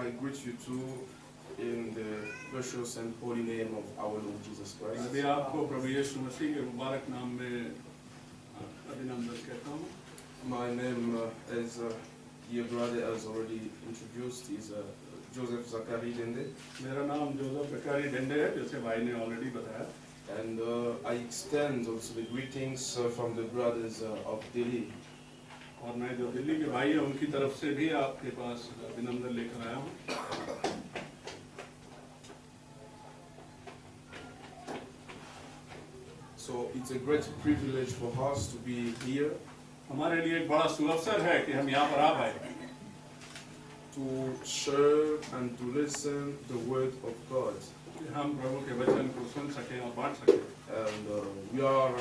I greet you too in the precious and holy name of our Lord Jesus Christ. मैं भी आपको प्रभु यीशु मसीह के मुबारक नाम में अभिनंदन कहता हूँ। My name, as your brother has already introduced, is Joseph Zachary Dende. मेरा नाम जोसेफ जकारी डेंडे है, जैसे भाई ने ऑलरेडी बताया। And I extend also the greetings from the brothers of Delhi. और मैं जो दिल्ली के भाई हैं उनकी तरफ से भी आपके पास अभिनंदन लेकर आया हूँ। So it's a great privilege for us to be here. हमारे लिए एक बड़ा सुअवसर है कि हम यहाँ पर आ पाए To share and to listen the word of God. कि हम प्रभु के वचन को सुन सकें और बांट सकें। And we are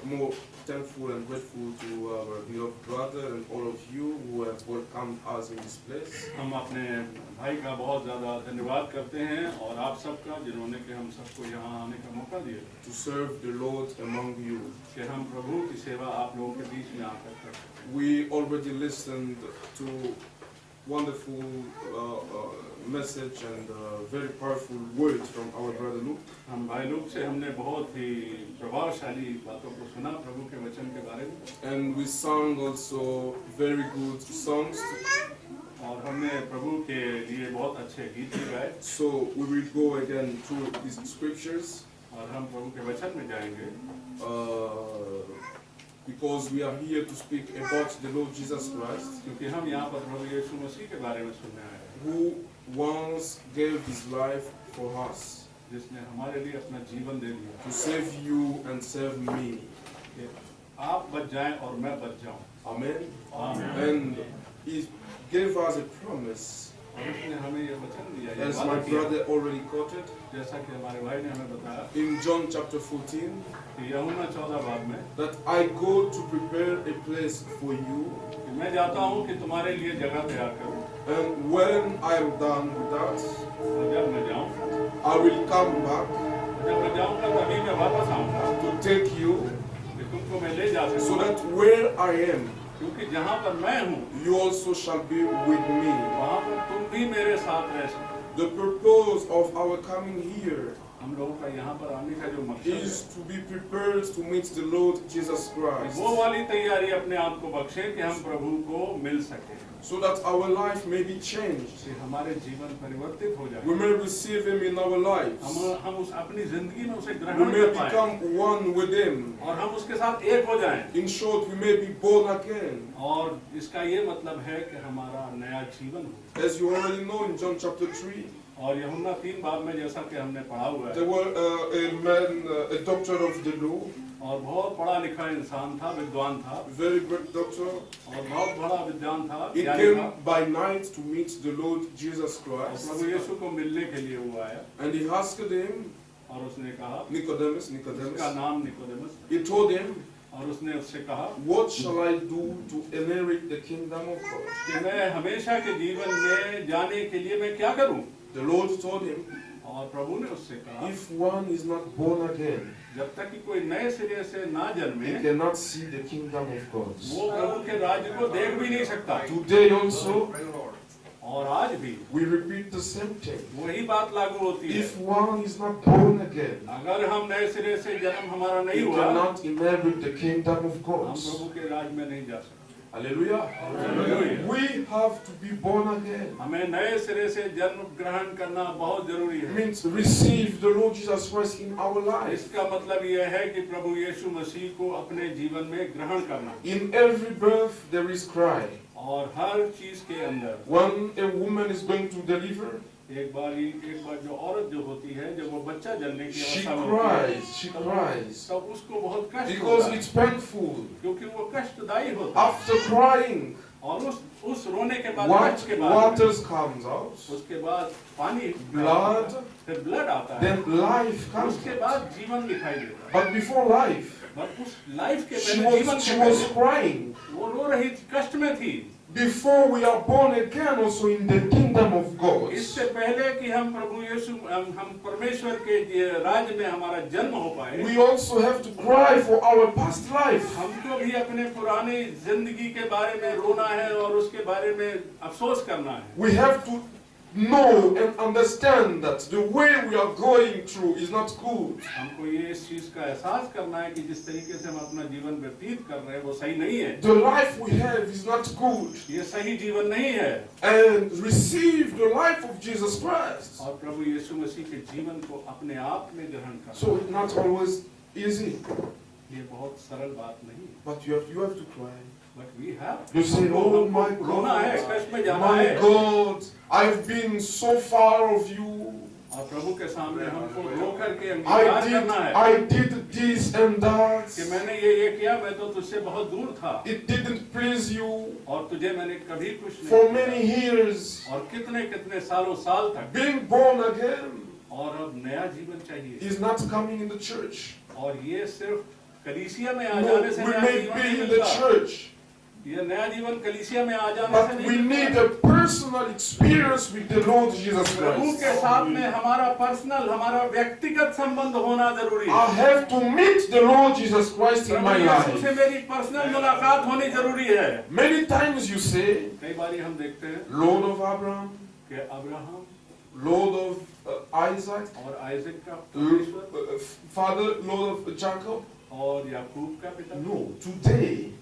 more thankful and grateful to our beloved brother and all of you who have welcomed us in this place. हम अपने भाई का बहुत ज़्यादा धन्यवाद करते हैं और आप सबका जिन्होंने कि हम सबको यहाँ आने का मौका दिया To serve the Lord among you. कि हम प्रभु की सेवा आप लोगों के बीच में आकर कर सकें। We already listened to wonderful message and very powerful words from our brother Luke. हम भाई लोग से हमने बहुत ही प्रभावशाली बातों को सुना प्रभु के वचन के बारे में। And we sang also very good songs. और हमने प्रभु के लिए बहुत अच्छे गीत भी गाए। So we will go again through these scriptures. और हम प्रभु के वचन में जाएंगे। Because we are here to speak about the Lord Jesus Christ, क्योंकि हम यहाँ पर प्रभु यीशु मसीह के बारे में सुनने आए हैं, who once gave his life for us, जिसने हमारे लिए अपना जीवन दे दिया to save you and save me. कि आप बच जाएं और मैं बच जाऊं। Amen. आमीन। And he gave us a promise, और उसने हमें ये वचन दिया, ये as वादा my किया, brother already quoted, जैसा कि हमारे भाई ने हमें बताया in John chapter 14, कि यूहन्ना 14 बाब में that I go to prepare a place for you, कि मैं जाता हूँ कि तुम्हारे लिए जगह तैयार करूँ, and when I am done with that, और जब मैं जाऊँ, I will come back जब मैं जाऊँगा तभी मैं वापस आऊँगा to take you, कि तुमको मैं ले जा so सकूँ, that where I am, क्योंकि जहाँ पर मैं हूँ you also shall be with me. वहाँ पर तुम भी मेरे साथ रह सको। The purpose of our coming here हम लोगों का यहाँ पर आने का जो मकसद is है to be prepared to meet the Lord Jesus Christ, वो वाली तैयारी अपने आप को बख्शे कि हम प्रभु को मिल सके, so that our life may be changed. कि हमारे जीवन परिवर्तित हो We जाए, may receive Him in our lives. हम उस अपनी जिंदगी में उसे We ग्रहण may कर पाए become one with Him. और हम उसके साथ एक हो जाएं। In short, we may be born again. और इसका ये मतलब है कि हमारा नया जीवन हो। As you already know, in John chapter 3, और यूहन्ना 3 बाब में जैसा कि हमने पढ़ा हुआ there है, were a man, a doctor of the law, और बहुत पढ़ा लिखा इंसान था, विद्वान था, very great doctor. और बहुत बड़ा विद्वान था, He ज्ञानी था, came by night to meet the Lord Jesus और Christ. प्रभु यीशु को मिलने के लिए वो आया And he asked him, और उसने कहा, Nicodemus, उसका नाम निकोदेमुस, he told him, और उसने उससे कहा what shall I do to inherit the kingdom of God? कि मैं हमेशा के जीवन में जाने के लिए मैं क्या करूं? The Lord told him, और प्रभु ने उससे कहा, if one is not born again, जब तक कि कोई नए सिरे से ना he जन्मे, cannot see the kingdom of God. वो प्रभु के राज्य को देख भी नहीं सकता। Today also, और आज भी we repeat the same thing. वही बात लागू होती है। If one is not born again, अगर हम नए सिरे से जन्म हमारा he नहीं हुआ, cannot inherit the kingdom of हम God. प्रभु के राज्य में नहीं जा सकते। Hallelujah. Hallelujah. We have to be born again. हमें नए सिरे से जन्म ग्रहण करना बहुत जरूरी It है। means receive the Lord Jesus Christ in our life. इसका मतलब यह है कि प्रभु यीशु मसीह को अपने जीवन में ग्रहण करना। In every birth there is cry. और हर चीज के अंदर When a woman is going to deliver, एक बार जो औरत जो होती है, जब वो बच्चा जन्मने की she अवस्था में होती है, cries तब उसको बहुत कष्ट because होता है, it's painful. क्योंकि वो कष्टदायी होता है। After crying, और उस रोने के बाद, what कष्ट के बाद, waters comes out, उसके बाद पानी, blood, फिर ब्लड आता है, then life comes उसके out. बाद जीवन दिखाई देता है। But before life, बट उस लाइफ के she पहले, जीवन was के पहले crying. वो रो रही थी, कष्ट में थी। Before we are born again, also in the kingdom of God, इससे पहले कि हम प्रभु यीशु हम परमेश्वर के राज्य में हमारा जन्म हो पाए, we also have to cry for our past life. हमको भी अपने पुरानी जिंदगी के बारे में रोना है और उसके बारे में अफसोस करना है। We have to know and understand that the way we are going through is not good. हमको ये इस चीज का एहसास करना है कि जिस तरीके से हम अपना जीवन व्यतीत कर रहे हैं वो सही नहीं है। The life we have is not good. ये सही जीवन नहीं है। And receive the life of Jesus Christ. और प्रभु यीशु मसीह के जीवन को अपने आप में ग्रहण करना। So it's not always easy. ये बहुत सरल बात नहीं है। But you have to cry. But we have. You say, oh my God, my God, I've been so far of you. और प्रभु के सामने हमको रो करके अंगीकार करना है। I did this and that. कि मैंने ये किया, मैं तो तुझसे बहुत दूर था। It didn't please you. और तुझे मैंने कभी खुश नहीं For किया। many years. और कितने सालों साल तक। Being born again. और अब नया जीवन चाहिए। Is not coming in the church. और ये सिर्फ कलीसिया में आ जाने से नया जीवन नहीं मिलता। ये नया जीवन कलीसिया में आ जाने But से नहीं। we need a personal experience with the Lord Jesus Prabhu Christ. के साथ में हमारा पर्सनल, हमारा व्यक्तिगत संबंध होना जरूरी है। I have to meet the Lord Jesus Christ in my life. प्रभु यीशु से मेरी पर्सनल मुलाकात होनी जरूरी है। Many times you say, कई बारी हम देखते हैं, Lord of Abraham, कि अब्राहम, Lord of Isaac, और आइजक का परमेश्वर, Father, Lord of Jacob. और याकूब का पिता। No, today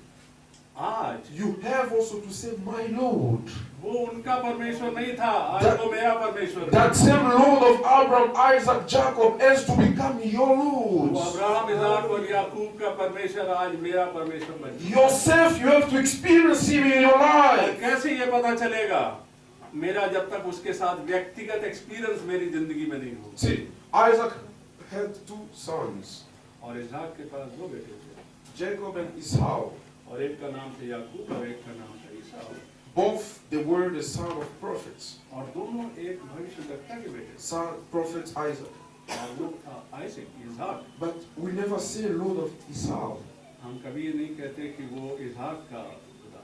आज you have also to say, my Lord. वो उनका परमेश्वर नहीं था, आज वो मेरा परमेश्वर। That same Lord of Abraham, Isaac, Jacob has to become your Lord. वो अब्राहम, इसाक और याकूब का परमेश्वर आज मेरा परमेश्वर बन गया। Yourself, you have to experience Him in your life. कैसे ये पता चलेगा? मेरा जब तक उसके साथ व्यक्तिगत एक्सपीरियंस मेरी जिंदगी में नहीं हो। See, Isaac had two sons. और इसाक के पास दो बेटे थे, Jacob and Esau. और एक का नाम था याकूब और एक का नाम था ईसाऊ। Both they were the son of prophets. और दोनों एक भविष्यद्वक्ता के बेटे, Son prophet Isaac. और वो था Isaac, Isaac. But we never say Lord of Esau. हम कभी ये नहीं कहते कि वो इसाक का खुदा।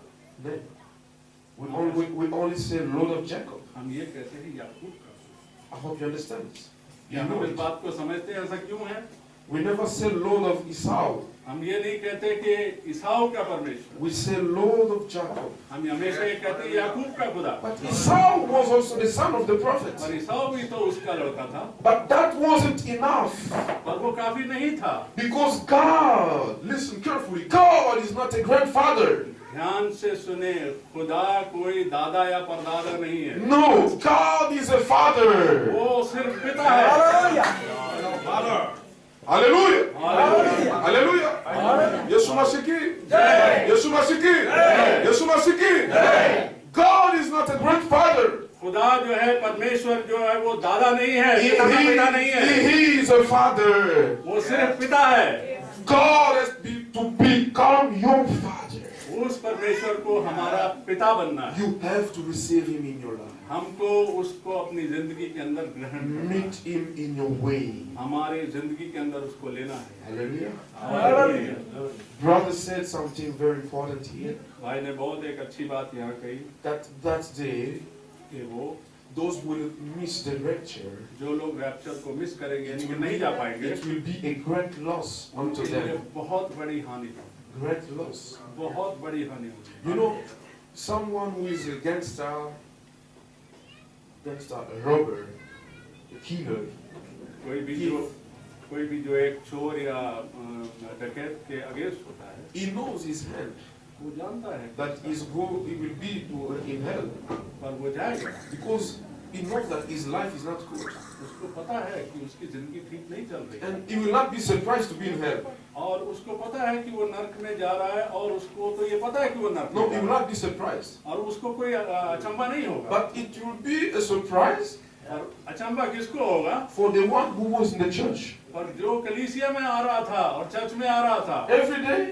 No. We only say Lord of Jacob. हम ये कहते हैं याकूब का। I hope you understand this. क्या हम इस बात को समझते हैं ऐसा क्यों है? We never say Lord of Esau. हम ये नहीं कहते कि ईसाऊ का परमेश्वर। We say Lord of Jacob. हम हमेशा ये कहते हैं याकूब का खुदा। But Esau was also the son of the prophet. और ईसाऊ भी तो उसका लड़का था। But that wasn't enough. और वो काफी नहीं था। Because God, listen carefully, God is not a grandfather. ध्यान से सुने, खुदा कोई दादा या परदादा नहीं है। No, God is a father. वो सिर्फ पिता है। Hallelujah. Hallelujah. Hallelujah. Yesu Masihi. Yesu Masihi. Yesu Masihi. God is not a grandfather. खुदा जो है, परमेश्वर जो है, वो दादा नहीं है, पिता नहीं है। He is a father. वो सिर्फ पिता है। God has to become your father. उस परमेश्वर को हमारा पिता बनना है। You have to receive Him in your life. हमको उसको अपनी जिंदगी के अंदर ग्रहण करना है। Meet Him in your way. हमारे जिंदगी के अंदर उसको लेना है। Hallelujah. Hallelujah. Brother said something very important here. भाई ने बहुत एक अच्छी बात यहाँ कही That day, कि वो those who will miss the rapture, जो लोग रैप्चर को मिस करेंगे, यानी कि नहीं जा पाएंगे, it will be a great loss unto उनके लिए them. बहुत बड़ी हानि है। Great loss. बहुत बड़ी हानि होगी। You know, someone who is a gangster, a robber, a killer, कोई भी जो एक चोर या डकैत के अगेंस्ट होता है, he knows his hand वो जानता है that he will be in hell पर वो जाएगा, because he knows that his life is not good, उसको पता है कि उसकी जिंदगी ठीक नहीं चल रही, and he will not be surprised to be in hell. और उसको पता है कि वो नर्क में जा रहा है, और उसको तो ये पता है कि वो नर्क में No, जा he will रहा है, not be surprised. और उसको कोई अचंभा नहीं होगा। But it will be a surprise और अचंभा किसको होगा? for the one who was in the church और जो कलीसिया में आ रहा था और चर्च में आ रहा था every day,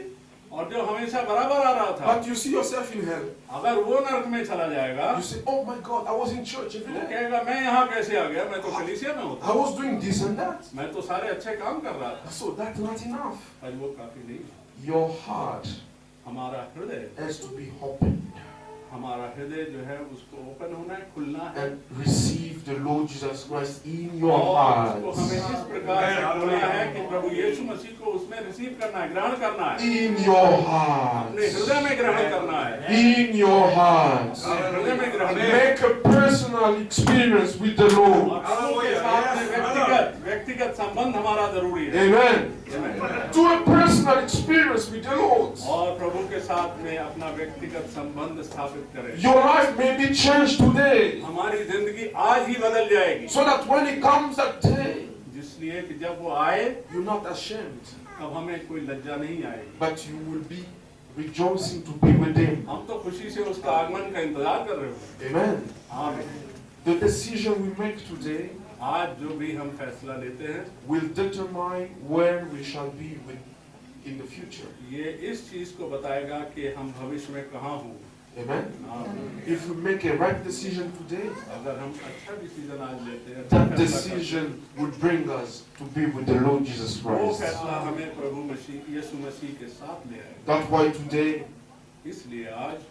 और जो हमेशा बराबर आ रहा था, but you see yourself in hell. अगर वो नर्क में चला जाएगा, You say, oh my God, I was in church every वो day. कहेगा मैं यहाँ कैसे आ गया, मैं तो कलीसिया में होता, I was doing this and that. मैं तो सारे अच्छे काम कर रहा था। So that's not enough. पर वो काफी नहीं। Your heart हमारा हृदय has to be opened. हमारा हृदय जो है उसको ओपन होना है, खुलना है and receive the Lord Jesus Christ in your और उसको हमें heart. इस प्रकार से खोलना है कि प्रभु यीशु मसीह को उसमें रिसीव करना है, ग्रहण करना है, In your अपने heart. हृदय में ग्रहण करना है, In your heart. हृदय में ग्रहण करना है। Make a personal experience with the और Lord. प्रभु के साथ में व्यक्तिगत संबंध हमारा जरूरी है। Amen. Do a personal experience with the Lord. और प्रभु के साथ में अपना व्यक्तिगत संबंध स्थापित करें। Your life may be changed today, हमारी जिंदगी आज ही बदल जाएगी, so that when it comes that day, जिसलिए कि जब वो आए you're not ashamed, तब हमें कोई लज्जा नहीं आएगी, but you will be rejoicing to be with Him. हम तो खुशी से उसका आगमन का इंतजार कर रहे हो। Amen. आमीन। The decision we make today आज जो भी हम फैसला लेते हैं will determine where we shall be in the future. ये इस चीज को बताएगा कि हम भविष्य में कहाँ हों। Amen. आमीन। If we make a right decision today, अगर हम अच्छा डिसीजन आज लेते हैं, that decision will bring us to be with the Lord Jesus वो Christ. फैसला हमें प्रभु मसीह यीशु मसीह के साथ ले आएगा। That's why today इसलिए आज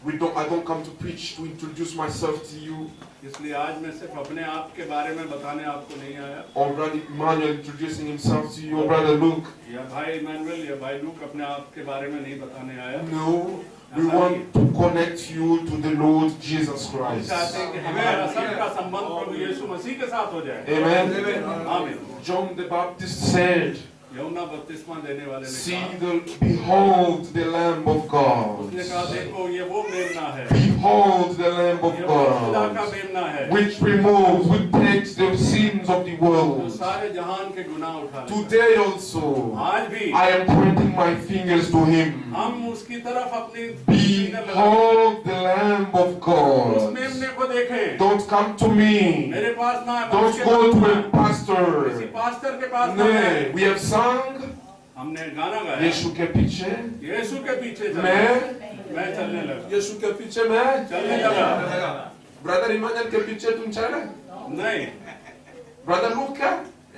I don't come to preach to introduce myself to you. इसलिए आज मैं सिर्फ अपने आप के बारे में बताने आपको नहीं आया, Or Brother Emmanuel introducing himself to you, or Brother Luke. या भाई इमैनुअल या भाई लूक अपने आप के बारे में नहीं बताने आया। No, we want to connect you to the Lord Jesus हम Christ. चाहते हैं कि हमारा सबका संबंध प्रभु यीशु मसीह के साथ हो जाए। Amen. आमीन। John the Baptist said, यूहन्ना बपतिस्मा देने वाले ने "See कहा, behold the Lamb of God. उसने कहा देखो ये वो मेमना है, Behold the Lamb of ये वो खुदा का God, मेमना है, which takes the sins of the जो world." सारे जहान के गुनाह उठा लेता है। Today also, आज भी I am pointing my fingers to Him. हम उसकी तरफ अपनी फिंगर लगाएं। Behold the Lamb of उस God. मेमने को देखें। Don't come to me. मेरे पास ना है, Don't मनुष्य go के to पास a ना है, pastor. किसी पास्टर के पास ना No, है। we have sung हमने गाना गाया, यीशु के पीछे यीशु के पीछे चलना। मैं चलने लगा, यीशु के पीछे मैं चलने लगा। ब्रदर इमानुएल के पीछे तुम चले नहीं, ब्रदर लूक क्या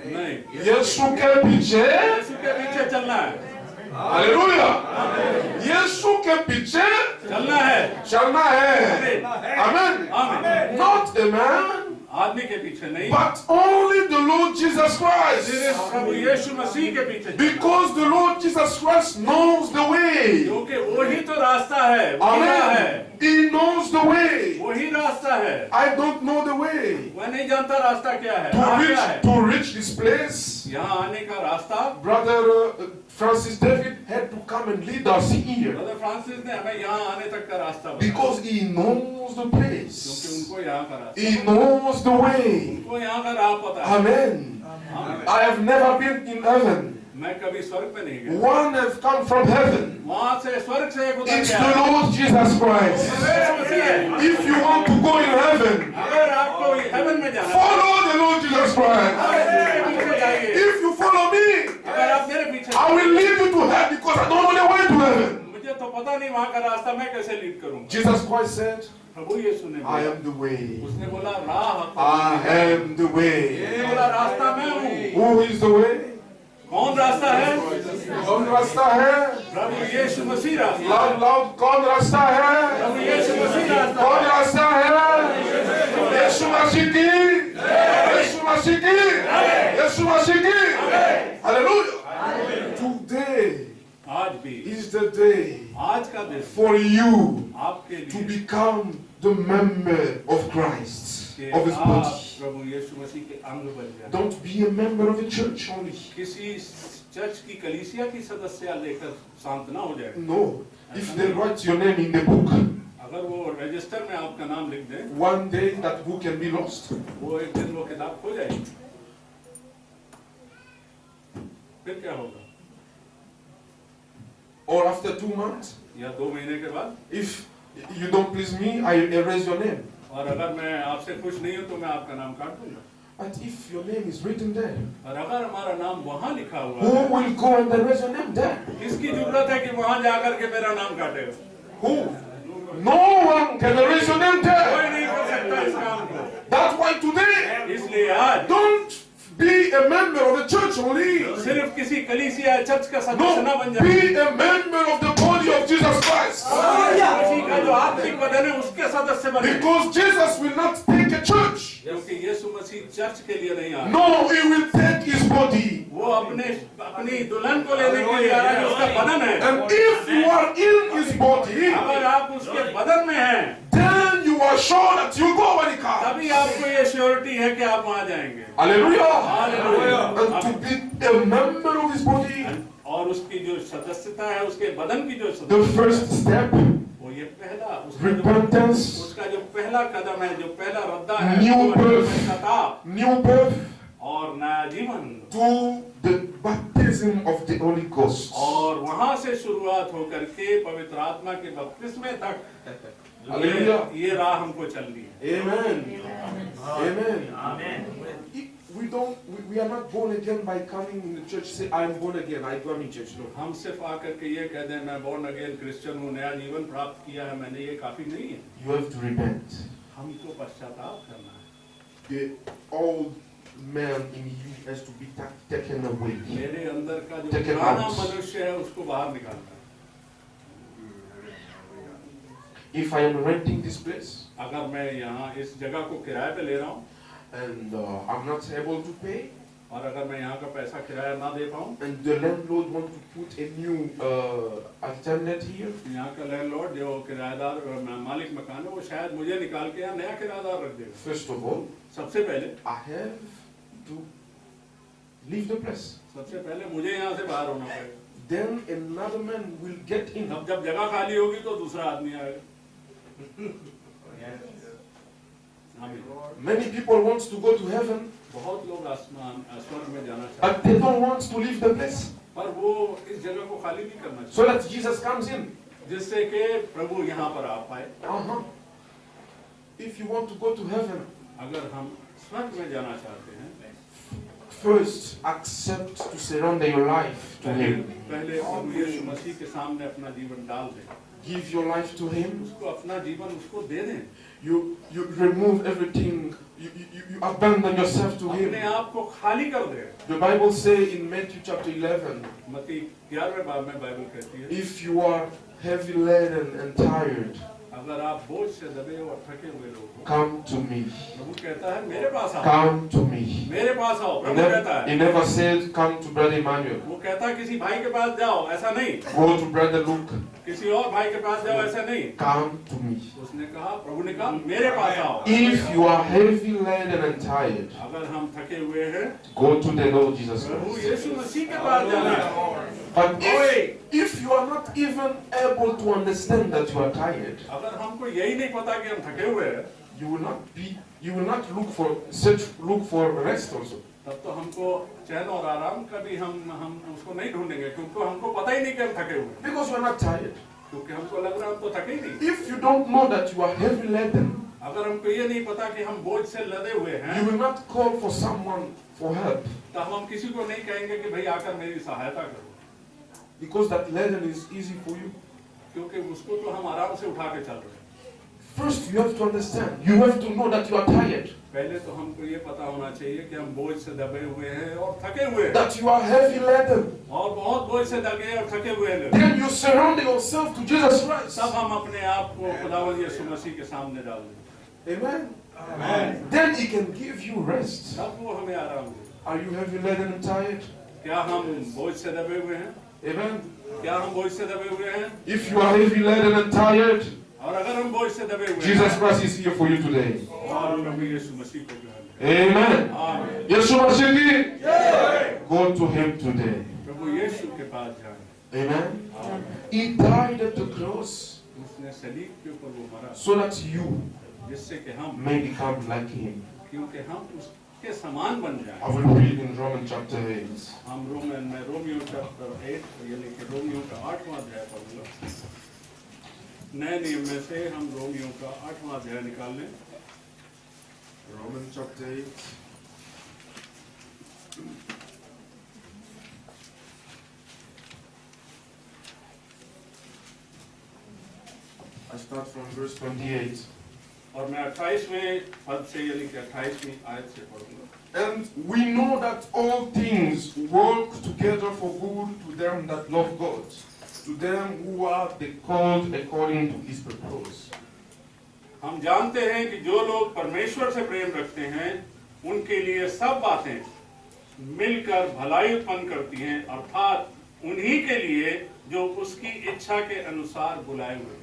नहीं, यीशु के पीछे यीशु के पीछे चलना है, हालेलुया यीशु के पीछे चलना है। चलना है आमेन आमीन। not a man आदमी के पीछे नहीं, but only the Lord Jesus Christ, सिर्फ प्रभु यीशु मसीह के पीछे चलना। because the Lord Jesus Christ knows the way. क्योंकि वही तो रास्ता है, वही राह है, Amen. He knows the way. वही रास्ता है। I don't know the way. मैं नहीं जानता रास्ता क्या है, राह क्या है। To reach this place, यहाँ आने का रास्ता Brother Francis David had to come and lead us here brother Francis ने हमें यहाँ आने तक का रास्ता बताया, because he knows the क्योंकि place. उनको यहाँ का रास्ता, He knows the way. उनको यहाँ का राह पता है। Amen. आमीन। I have never been in heaven. मैं कभी स्वर्ग में नहीं गया, One has come from heaven. वहाँ से स्वर्ग से एक उतर It's गया। the Lord Jesus Christ. यीशु मसीह है। If you want to go in heaven, अगर आपको हेवन में जाना है, follow the Lord Jesus Christ. मेरे पीछे जाइए। If you follow me, अगर आप मेरे पीछे I will lead you to heaven because I don't know the way to heaven. मुझे तो पता नहीं वहाँ का रास्ता मैं कैसे लीड करूँगा। Jesus Christ said, प्रभु यीशु ने I बोला, am the way. उसने बोला राह, I am the way. उसने बोला रास्ता मैं हूँ। Who is the way? कौन रास्ता है? कौन रास्ता है? प्रभु यीशु मसीह रास्ता। Loud, loud, कौन रास्ता है? प्रभु यीशु मसीह रास्ता। कौन रास्ता है? यीशु मसीह की, यीशु मसीह की, यीशु मसीह की। Hallelujah. Today आज भी is the day आज का दिन for you आपके to लिए become the member of Christ, कि of His आप body. प्रभु यीशु मसीह के अंग बन जाए। Don't be a member of a church only. किसी चर्च की कलीसिया की सदस्य लेकर शांत ना हो जाए। No. If they write your name in the book, अगर वो रजिस्टर में आपका नाम लिख दें, one day that book can be lost. वो एक दिन वो किताब खो जाएगी। फिर क्या होगा? Or after 2 months, या 2 महीने के बाद, if you don't please me, I erase your name. और अगर मैं आपसे खुश नहीं हूँ तो मैं आपका नाम काट दूंगा। But if your name is written there, और अगर हमारा नाम वहाँ लिखा हुआ who है, will go and erase your name there? किसकी जरूरत है कि वहाँ जाकर के मेरा नाम काटेगा? Who? No one can erase your name कोई there. नहीं कर सकता इस काम को। That's why today, इसलिए आज don't be a member of the church only. सिर्फ किसी कलीसिया या चर्च का No, सदस्य ना बन जाए। be a member of the body of Jesus Christ. मसीह का जो भौतिक बदन है उसके सदस्य बने, Because Jesus will not take a church. क्योंकि यीशु मसीह चर्च के लिए नहीं आया, No, he will take his body. वो अपनी दुल्हन को लेने के लिए आया जो उसका बदन है। And if you are in his body, अगर आप उसके बदन में हैं, then you are sure that you go when he comes. तभी आपको ये श्योरिटी है कि आप वहां जाएंगे। Hallelujah. Hallelujah. And to be a member of his body, और उसकी जो सदस्यता है, उसके बदन की जो the सदस्यता first step, वो ये पहला repentance, उसका जो पहला कदम है, जो पहला रद्दा है, New वो है birth. पश्चाताप new birth, और नया जीवन, to the baptism of the Holy Ghost. और वहां से शुरुआत होकर के पवित्र आत्मा के बपतिस्मे तक Hallelujah. ये राह हमको चलनी है। Amen. Amen. We are not born again by coming in the church, say, I am born again, I come in church. No. हम सिर्फ आकर के ये कह दें मैं बॉर्न अगेन क्रिश्चियन हूँ, नया जीवन प्राप्त किया है मैंने, ये काफी नहीं है। You have to repent. हमको पश्चाताप करना है। The old man in you has to be taken away. मेरे अंदर का जो Take it पुराना out. मनुष्य है उसको बाहर निकालना है। If I am renting this place अगर मैं यहाँ इस जगह को किराए पे ले रहा हूँ and I'm not able to pay, और अगर मैं यहाँ का पैसा किराया ना दे पाऊँ, and the landlord want to put a new attendant here, यहाँ का लैंडलॉर्ड जो किराएदार मालिक मकान है वो शायद मुझे निकाल के यहाँ नया किराएदार रख देगा। first of all, सबसे पहले I have to leave the place. सबसे पहले मुझे यहाँ से बाहर होना पड़ेगा। Then another man will get in. अब जब जगह खाली होगी तो दूसरा आदमी आएगा। Many people want to go to heaven, बहुत लोग आसमान स्वर्ग में जाना but चाहते they don't want to leave the place, हैं, पर वो इस जगह को खाली नहीं करना so चाहते, that Jesus comes in. जिससे कि प्रभु यहाँ पर आ पाए। Uh-huh. If you want to go to heaven, अगर हम स्वर्ग में जाना चाहते हैं, first accept to surrender your life to Him. पहले प्रभु यीशु मसीह के सामने अपना जीवन डाल दें, Give your life to Him. उसको अपना जीवन उसको दे दें, You remove everything. You abandon yourself to Him. अपने आप को खाली कर दें। The Bible says in Matthew chapter 11, मत्ती 11वें बाब में बाइबल कहती है, if you are heavy laden and tired, अगर आप बोझ से दबे और थके हुए लोग हो, come to me. प्रभु कहता है मेरे पास आओ, Come to me. मेरे पास आओ। He प्रभु कहता never, है, he never said, come to Brother Emmanuel. वो कहता है किसी भाई के पास जाओ, ऐसा नहीं। Go to Brother Luke. किसी और भाई के पास जाओ, ऐसा नहीं। Come to me. उसने कहा, प्रभु ने कहा मेरे पास आओ। If you are heavy laden and tired, अगर हम थके हुए हैं, go to the Lord Jesus Prabhu Christ. यीशु मसीह के पास जाना है। But if you are not even able to understand that you are tired, अगर हमको यही नहीं पता कि हम थके हुए हैं, you will not look for rest also. तब तो हमको चैन और आराम का भी हम उसको नहीं ढूंढेंगे, क्योंकि हमको पता ही नहीं कि हम थके हुए हैं, Because you are not tired. क्योंकि हमको लग रहा है हम तो थके ही नहीं। If you don't know that you are heavy laden, अगर हमको ये नहीं पता कि हम बोझ से लदे हुए हैं, you will not call for someone for help. तो हम किसी को नहीं कहेंगे कि भाई आकर मेरी सहायता करो, Because that laden is easy for you. क्योंकि उसको तो हम आराम से उठा के चल रहे हैं। First, you have to understand. You have to know that you are tired. पहले तो हमको ये पता होना चाहिए कि हम बोझ से दबे हुए हैं और थके हुए हैं, That you are heavy laden. और बहुत बोझ से दबे और थके हुए हैं। Then you surrender yourself to Jesus Christ. तब हम अपने आप को खुदावंद यीशु मसीह के सामने डाल दें, Amen. Amen. Then He can give you rest. तब वो हमें आराम दे। Are you heavy laden and tired? क्या हम बोझ से दबे हुए हैं? Amen. क्या हम बोझ से दबे हुए हैं? If you are heavy laden and tired, और अगर हम बोझ से दबे हुए Jesus हैं, Christ is here for you today. और प्रभु यीशु मसीह को ग्रहण करें। Amen. आमीन। Yeshua Mashiach, go to Him today. प्रभु यीशु के पास जाएं। Amen. He died at the cross उसने सलीब के ऊपर वो मरा, so that you जिससे कि हम, may become like Him. क्योंकि हम उसके समान बन जाएं। I will read in Romans chapter 8. हम रोमियो चैप्टर 8 यानी कि रोमियो का 8वां अध्याय पढ़ूंगा। नए नियम में से हम रोमियो का 8वां अध्याय निकाल लें। Romans chapter 8. I start from verse 28. और मैं 28वें पद से यानी कि 28वीं आयत से पढ़ूंगा। And we know that all things work together for good to them that love God, to them who are the called according to His purpose. हम जानते हैं कि जो लोग परमेश्वर से प्रेम रखते हैं उनके लिए सब बातें मिलकर भलाई उत्पन्न करती हैं, अर्थात उन्हीं के लिए जो उसकी इच्छा के अनुसार बुलाए हुए।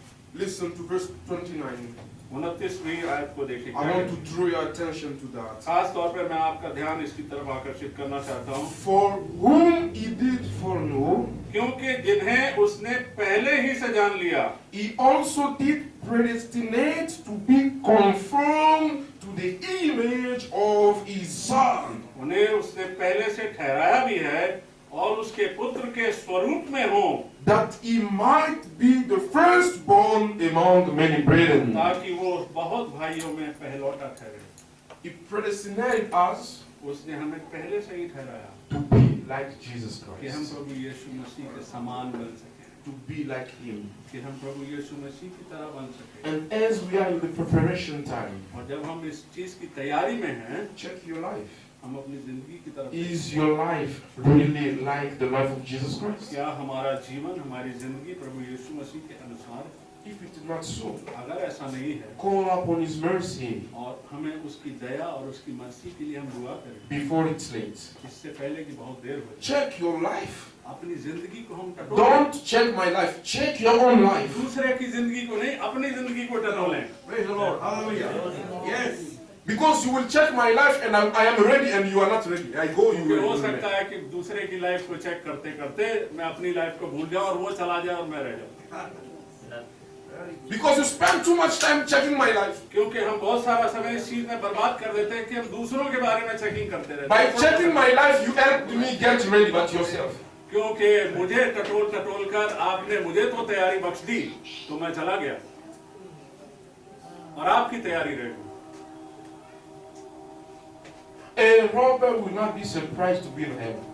Listen to verse 29. 29वीं आयत को देखिए। I want to draw your attention to that. खास तौर पर मैं आपका ध्यान इसकी तरफ आकर्षित करना चाहता हूँ। For whom he did foreknow, क्योंकि जिन्हें उसने पहले ही से जान लिया, he also did predestinate to be conformed to the image of his son. उन्हें उसने पहले से ठहराया भी है और उसके पुत्र के स्वरूप में हो, that he might be the firstborn among many brethren. ताकि वो बहुत भाइयों में पहलौठा ठहरे। He predestinated us उसने हमें पहले से ही ठहराया to be like Jesus कि हम Christ, प्रभु यीशु मसीह के समान बन सकें, to be like him. कि हम प्रभु यीशु मसीह की तरह बन सकें। And as we are in the preparation time, और जब हम इस चीज की तैयारी में हैं, check your life. हम अपनी जिंदगी की तरफ Is your life really like the life of Jesus Christ? क्या हमारा जीवन, हमारी जिंदगी प्रभु यीशु मसीह के अनुसार है? If it is not so, अगर ऐसा नहीं है call upon his mercy और हमें उसकी दया और उसकी मर्सी के लिए हम दुआ करें before it's late. इससे पहले कि बहुत देर हो जाए। Check your life. अपनी जिंदगी को हम टटोलें। Don't check my life. Check your own life. दूसरे की जिंदगी को नहीं, अपनी जिंदगी को टटोलें। Praise the Lord. Hallelujah. Yes. Because you will check my life and I am ready and you are not ready. I go, you क्योंकि हो will. सकता है कि दूसरे की लाइफ को चेक करते करते मैं अपनी लाइफ को भूल जाऊं और वो चला जाए और मैं रह जाऊं। Because you spend too much time checking my life. क्योंकि हम बहुत सारा समय इस चीज में बर्बाद कर देते हैं कि हम दूसरों के बारे में चेकिंग करते रहते By हैं। checking my life, you helped me get ready, but yourself. क्योंकि मुझे टटोल टटोल कर आपने मुझे तो तैयारी बख्श दी तो मैं चला गया और आपकी तैयारी रह गई। A robber will not be surprised to be in heaven.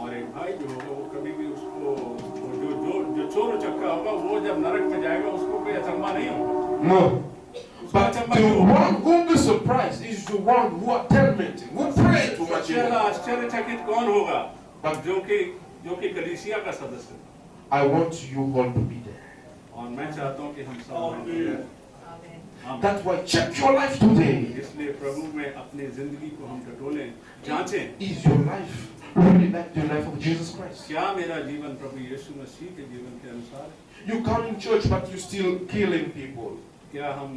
और एक भाई जो होगा वो कभी भी उसको जो चोर उचक्का होगा वो जब नरक में जाएगा उसको कोई अचंभा नहीं होगा। No. उसको But अचंभा the नहीं होगा। one who will be surprised is the one who are tormenting, who pray too much. सबसे ज्यादा आश्चर्यचकित कौन होगा? जो कि कलीसिया का सदस्य है। I want you all to be there. और मैं चाहता हूँ कि हम सब That's why check your life today. इसलिए प्रभु में अपनी जिंदगी को हम टटोलें, जांचें। Is your life really like the life of Jesus Christ? क्या मेरा जीवन प्रभु यीशु मसीह के जीवन के अनुसार है? You come in church but you still killing people, क्या हम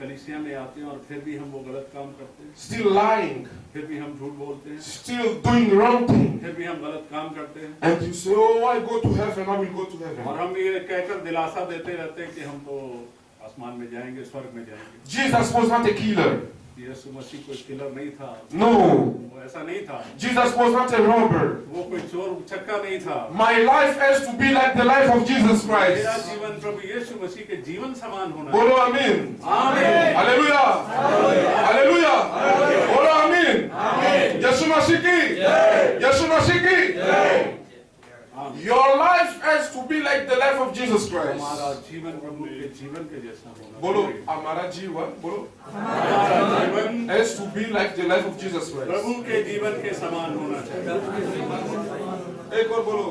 कलीसिया में आते हैं और फिर भी हम वो गलत काम करते हैं, still lying, फिर भी हम झूठ बोलते हैं, still doing wrong thing, फिर भी हम गलत काम करते हैं and you say, "Oh, I go to heaven, I will go to heaven." और हम ये कहकर दिलासा देते रहते हैं कि हम तो आसमान में जाएंगे, स्वर्ग में जाएंगे। Jesus was not a killer. यीशु मसीह कोई किलर नहीं था, No. वो ऐसा नहीं था। Jesus was not a robber. वो कोई चोर उचक्का नहीं था। My life has to be like the life of Jesus मेरा Christ. जीवन प्रभु यीशु मसीह के जीवन समान होना है। Bolo amen. आमीन। Hallelujah. Hallelujah. Bolo amen. Yeshua Mashiach ki. Yeshua Mashiach ki. Your life has to be like the life of Jesus Christ. हमारा जीवन प्रभु के जीवन के जैसा होना Bolo, चाहिए। हमारा जीवन, bolo, हमारा जीवन has to be like the life of Jesus Christ. प्रभु के जीवन के समान होना चाहिए। एक और बोलो.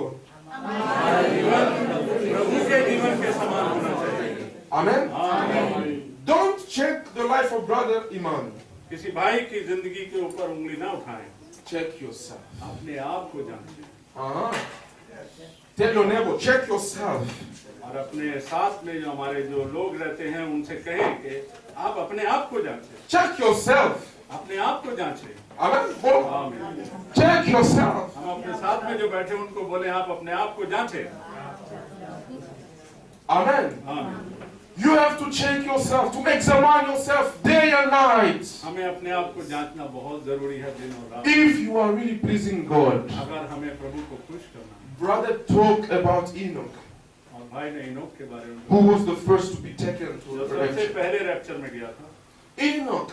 हमारा जीवन प्रभु के जीवन के समान होना चाहिए। Amen. आमीन। Don't check the life of brother Iman. किसी भाई की जिंदगी के ऊपर उंगली ना उठाएं, Check yourself. अपने आप को जांचें Tell your neighbor, check yourself. और अपने साथ में जो हमारे जो लोग रहते हैं उनसे कहें कि आप अपने आप को जांचें, Check yourself. अपने आप को जांचें। Amen. Bolo. आमीन। Check yourself. हम अपने साथ में जो बैठे उनको बोले आप अपने आप को जांचें। Amen. आमीन। You have to check yourself, to examine yourself day and night. हमें अपने आप को जांचना बहुत जरूरी है दिन और रात। If you are really pleasing God. अगर हमें प्रभु को खुश करना है। Brother talked about Enoch, और भाई ने इनोक के बारे में who was the first to be taken to जो the सबसे rapture. पहले रैप्चर में गया था। Enoch,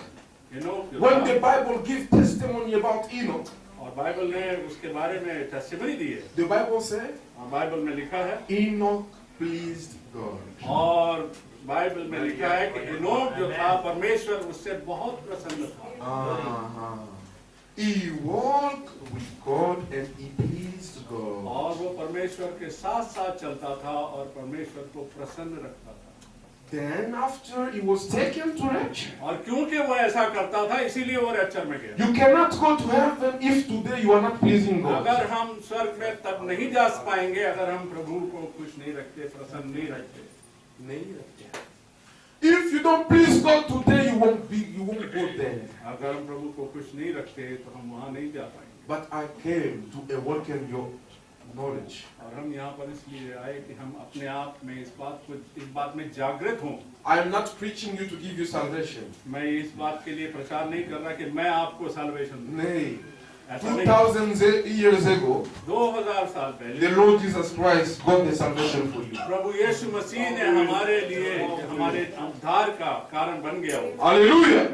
इनोक जो when था, the Bible gives testimony about Enoch, और बाइबल ने उसके बारे में टेस्टिमनी दी है। the Bible says, और बाइबल में लिखा है Enoch pleased God. और बाइबल में लिखा है कि इनोक जो था परमेश्वर उससे बहुत प्रसन्न था। He walked with God and he pleased God. और वो परमेश्वर के साथ साथ चलता था और परमेश्वर को प्रसन्न रखता था। Then after he was taken to rapture. और क्योंकि वो ऐसा करता था इसीलिए वो रैप्चर में गया। You cannot go to heaven if today you are not pleasing God. अगर हम स्वर्ग में तब नहीं जा पाएंगे अगर हम प्रभु को खुश नहीं रखते, प्रसन्न नहीं रखते। नहीं रखते। If you don't please God today, you won't go there. अगर हम प्रभु को खुश नहीं रखते तो हम वहाँ नहीं जा पाएंगे। But I came to awaken your knowledge. और हम यहाँ पर इसलिए आए कि हम अपने आप में इस बात में जागृत हों। I am not preaching you to give you salvation. मैं इस बात के लिए प्रचार नहीं कर रहा कि मैं आपको salvation दूं। Nay. ऐसा नहीं। 2000 years ago, 2000 साल पहले the Lord Jesus Christ got the salvation for you. प्रभु यीशु मसीह ने हमारे लिए हमारे उद्धार का कारण बन गया हो। Hallelujah.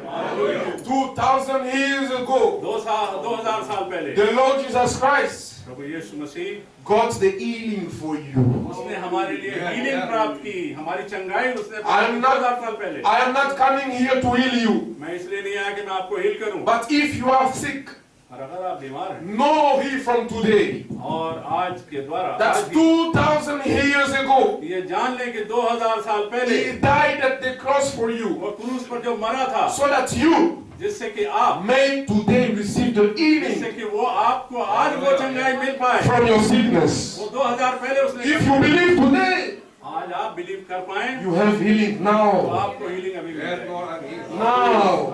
2000 years ago, 2000 साल पहले the Lord Jesus Christ Prabhu Yeshu Masih got the healing for you. उसने हमारे लिए हीलिंग प्राप्त की, हमारी चंगाई उसने I am 2000 साल पहले। not coming here to heal you. मैं इसलिए नहीं आया कि मैं आपको हील करूं। But if you are sick, और अगर आप बीमार हैं know he from today और आज के द्वारा that 2000 years ago ये जान लें कि 2000 साल पहले he died at the cross for you, वो क्रूस पर जो मरा था so that you जिससे कि आप may today receive the जिससे healing कि वो आपको आज वो चंगाई मिल पाए। from your sickness. वो 2000 पहले उसने If you believe today, आज आप बिलीव कर पाए you have healing तो now. आपको हीलिंग अभी मिल जाएगी। Now.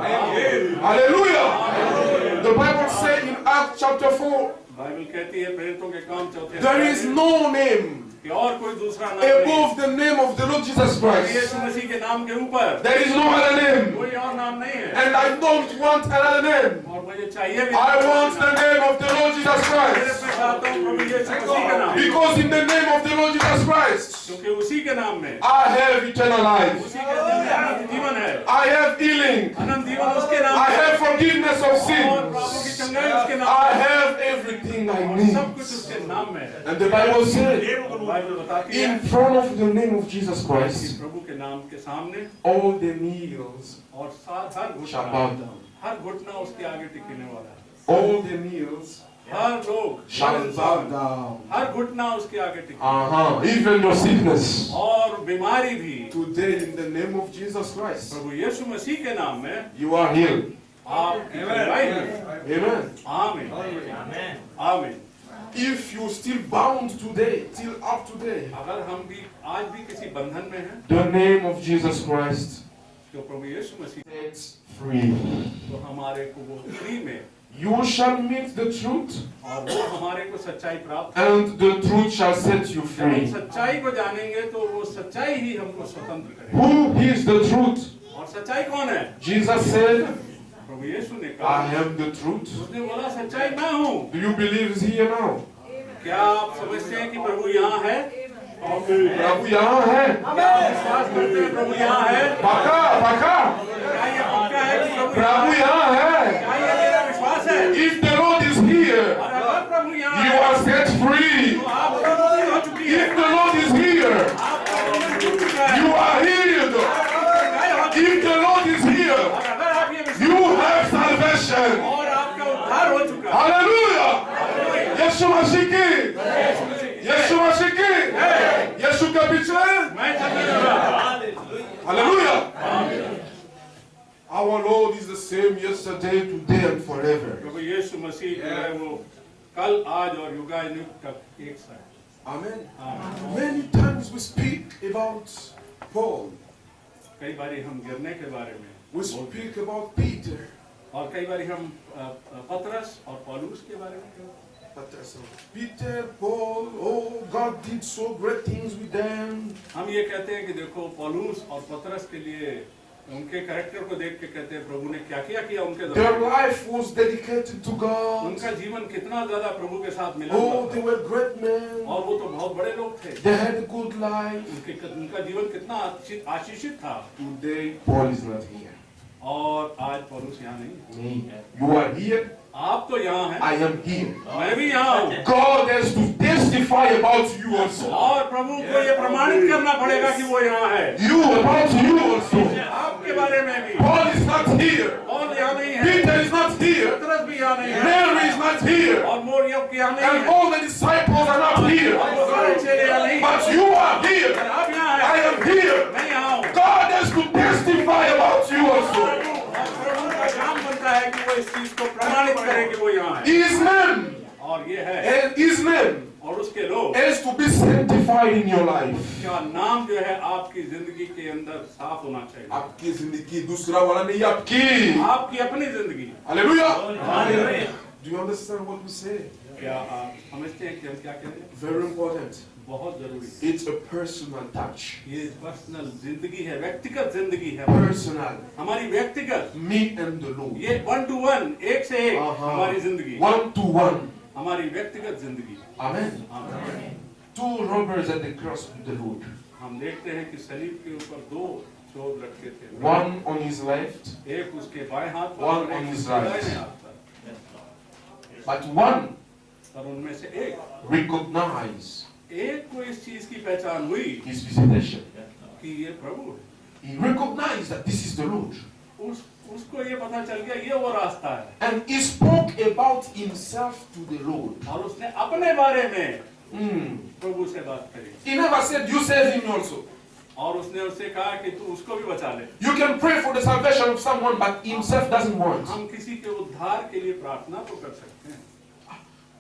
Hallelujah. The Bible says in Acts chapter 4, Bible कहती है प्रेरितों के काम चौथे there अध्याय is में no name कि और कोई दूसरा नाम नहीं above the name of the Lord Jesus Christ. यीशु मसीह के नाम के ऊपर There is no other name. कोई और नाम नहीं है। And I don't want another name. और मुझे चाहिए भी I want the name of the Lord Jesus मेरे Christ. पे चाहता हूँ प्रभु यीशु मसीह का नाम Because in the name of the Lord Jesus Christ, क्योंकि उसी के नाम में I have eternal life. उसी के नाम में अनंत जीवन है। I have healing. अनंत जीवन उसके नाम I में have forgiveness of और sin. पापों की चंगाई उसके नाम I में have everything I और need. सब कुछ उसके नाम में है। And the Bible says, Bible बताती है in front of the name of Jesus कि Christ, प्रभु के नाम के सामने all the knees और साथ हर shall bow घुटना down. हर घुटना उसके आगे टिकने वाला है। All the knees हर लोग shall bow down. हर घुटना उसके आगे टिके Even your sickness. और बीमारी भी Today, in the name of Jesus Christ, प्रभु यीशु मसीह के नाम में you are healed. आपकी चंगाई हुई। Amen. आमीन आमीन। If you still bound today, till up today, अगर हम भी आज भी किसी बंधन में हैं the name of Jesus Christ तो प्रभु यीशु मसीह sets free. तो हमारे को वो फ्री में You shall meet the truth, और वो हमारे को सच्चाई प्राप्त and the truth shall set you जब हम free. सच्चाई को जानेंगे तो वो सच्चाई ही हमको स्वतंत्र करेगी। Who is the truth? और सच्चाई कौन है? Jesus said, प्रभु यीशु ने I कहा am the truth. उसने बोला सच्चाई मैं हूँ। Do you believe he's here now? क्या आप समझते हैं कि प्रभु यहाँ है? प्रभु यहाँ है. क्या आप विश्वास करते हैं प्रभु यहाँ है? पक्का, पक्का. क्या ये पक्का है कि प्रभु यहाँ है. क्या ये मेरा विश्वास है? If the Lord is here, और अगर प्रभु यहाँ you है are set free. तो आप मुक्ति हो चुकी है। If the Lord is here, आपका बंधन टूट चुका है। you are healed. If the Lord is here, और अगर आप ये विश्वास you have salvation. और आपका उद्धार हो चुका है। Hallelujah. यीशु मसीह की. यीशु मसीह की. यीशु के पीछे. मैं चलने लगा। Hallelujah. Our Lord is the same yesterday, today, and forever. प्रभु यीशु मसीह जो है वो कल आज और युगानुग तक एक सा है। Amen. आमीन। Many times we speak about Paul. कई बारी हम गिरने के बारे में We speak about Peter. और कई बारी हम पतरस और पौलुस के बारे में कहते हैं। Peter, Paul, oh, God did so great things with them. हम ये कहते हैं कि देखो पौलुस और पतरस के लिए उनके कैरेक्टर को देख के कहते हैं प्रभु ने क्या क्या किया उनके Their द्वारा। life was dedicated to God. उनका जीवन कितना ज्यादा प्रभु के साथ मिला Oh, हुआ they था were great men. और वो तो बहुत बड़े लोग थे। They had a good life. उनका जीवन कितना आशीषित था। Today, Paul is not here. और आज पौलुस यहाँ नहीं है। You are here. आप तो यहाँ हैं, I am here. मैं भी यहाँ हूँ। God has to testify about you also. और प्रभु को ये प्रमाणित करना पड़ेगा कि वो यहाँ है। You about you also. आपके बारे में भी। Paul is not here. और यहाँ नहीं है। Peter is not here. पतरस भी यहाँ नहीं है। Mary is not here. और मोरियम यहाँ नहीं And है। all the disciples are not here. और वो सारे चेले यहाँ नहीं हैं। But you are here. आप यहाँ हैं। I am here. मैं यहाँ हूँ। God And his name और उसके लोग is to be sanctified in your life. क्या नाम जो है आपकी जिंदगी के अंदर साफ होना चाहिए। आपकी जिंदगी दूसरा वाला नहीं, आपकी अपनी जिंदगी। Hallelujah. Do you understand what we say? क्या आप समझते हैं कि हम क्या कह रहे हैं? Very important. बहुत जरूरी। It's a personal touch. ये पर्सनल जिंदगी है, व्यक्तिगत जिंदगी है। Personal. हमारी व्यक्तिगत। Me and the Lord. ये 1 to 1, एक से एक हमारी जिंदगी। 1 to 1. हमारी व्यक्तिगत जिंदगी। Amen. Two robbers at the cross with the Lord. हम देखते हैं कि सलीब के ऊपर 2 चोर लटके थे। One on his left. एक उसके बाएं हाथ पर, One on his right. But one पर उनमें से एक recognized एक को इस चीज की पहचान हुई his visitation. कि ये प्रभु है। He recognized that this is the Lord. उसको ये पता चल गया ये वो रास्ता है। And he spoke about himself to the Lord. और उसने अपने बारे में प्रभु से बात करी। He never said, you save him also. और उसने उससे कहा कि तू उसको भी बचा ले। You can pray for the salvation of someone, but himself doesn't want. हम किसी के उद्धार के लिए प्रार्थना तो कर सकते हैं।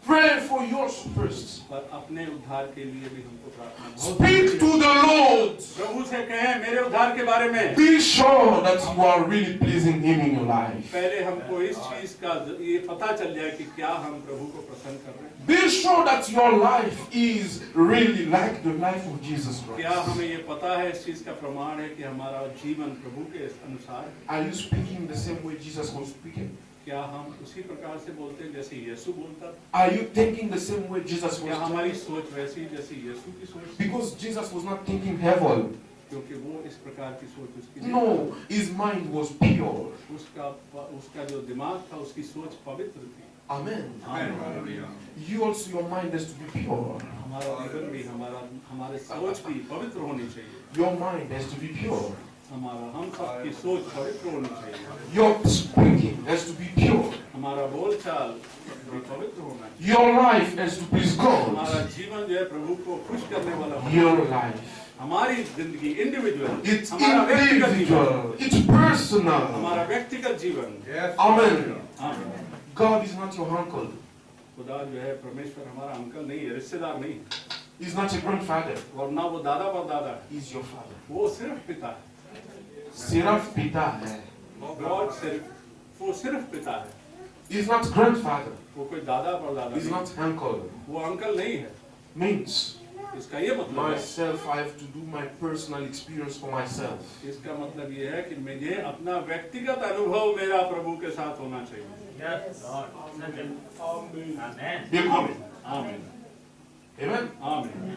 Pray for yours first. पर अपने उद्धार के लिए भी हमको प्रार्थना। Speak to the Lord. प्रभु से कहें मेरे उद्धार के बारे में। Be sure that you are really pleasing Him in your life. पहले हमको इस चीज का ये पता चल जाए कि क्या हम प्रभु को प्रसन्न कर रहे हैं। Be sure that your life is really like the life of Jesus Christ. क्या हमें ये पता है, इस चीज का प्रमाण है कि हमारा जीवन प्रभु के अनुसार है? Are you speaking the same way Jesus was speaking? क्या हम उसी प्रकार से बोलते हैं जैसे यीशु बोलता? Are you thinking the same way Jesus was क्या हमारी thinking? सोच वैसी जैसे यीशु की सोच? Because Jesus was not thinking heaven. क्योंकि वो इस प्रकार की सोच उसकी No, his mind was pure. उसका जो दिमाग था, उसकी सोच पवित्र थी। Amen. You also, your mind has to be pure. हमारा जीवन भी, हमारे सोच भी पवित्र होनी चाहिए। Your mind has to be pure. हम सबकी सोच पवित्र होनी चाहिए। Your speaking has to be pure. हमारा बोलचाल भी पवित्र होना चाहिए। Your life has to please हमारा God. जीवन जो है प्रभु को खुश करने वाला होना Your चाहिए। life. हमारी जिंदगी इंडिविजुअल, It's हमारा व्यक्तिगत जीवन, individual. It's personal. हमारा व्यक्तिगत जीवन। Amen. आमीन। God is not your uncle. खुदा जो है परमेश्वर हमारा अंकल नहीं है, रिश्तेदार नहीं है, He's not your grandfather. और ना वो दादा परदादा है। He's your father. वो सिर्फ पिता है। सिर्फ पिता है. गॉड वो सिर्फ पिता है। He's not grandfather. वो कोई दादा परदादा He's नहीं, not uncle. वो अंकल नहीं है। Means इसका ये मतलब है, myself, I have to do my personal experience for myself. इसका मतलब ये है कि मुझे अपना व्यक्तिगत अनुभव मेरा प्रभु के साथ होना चाहिए। Become. आमीन। Amen. आमीन।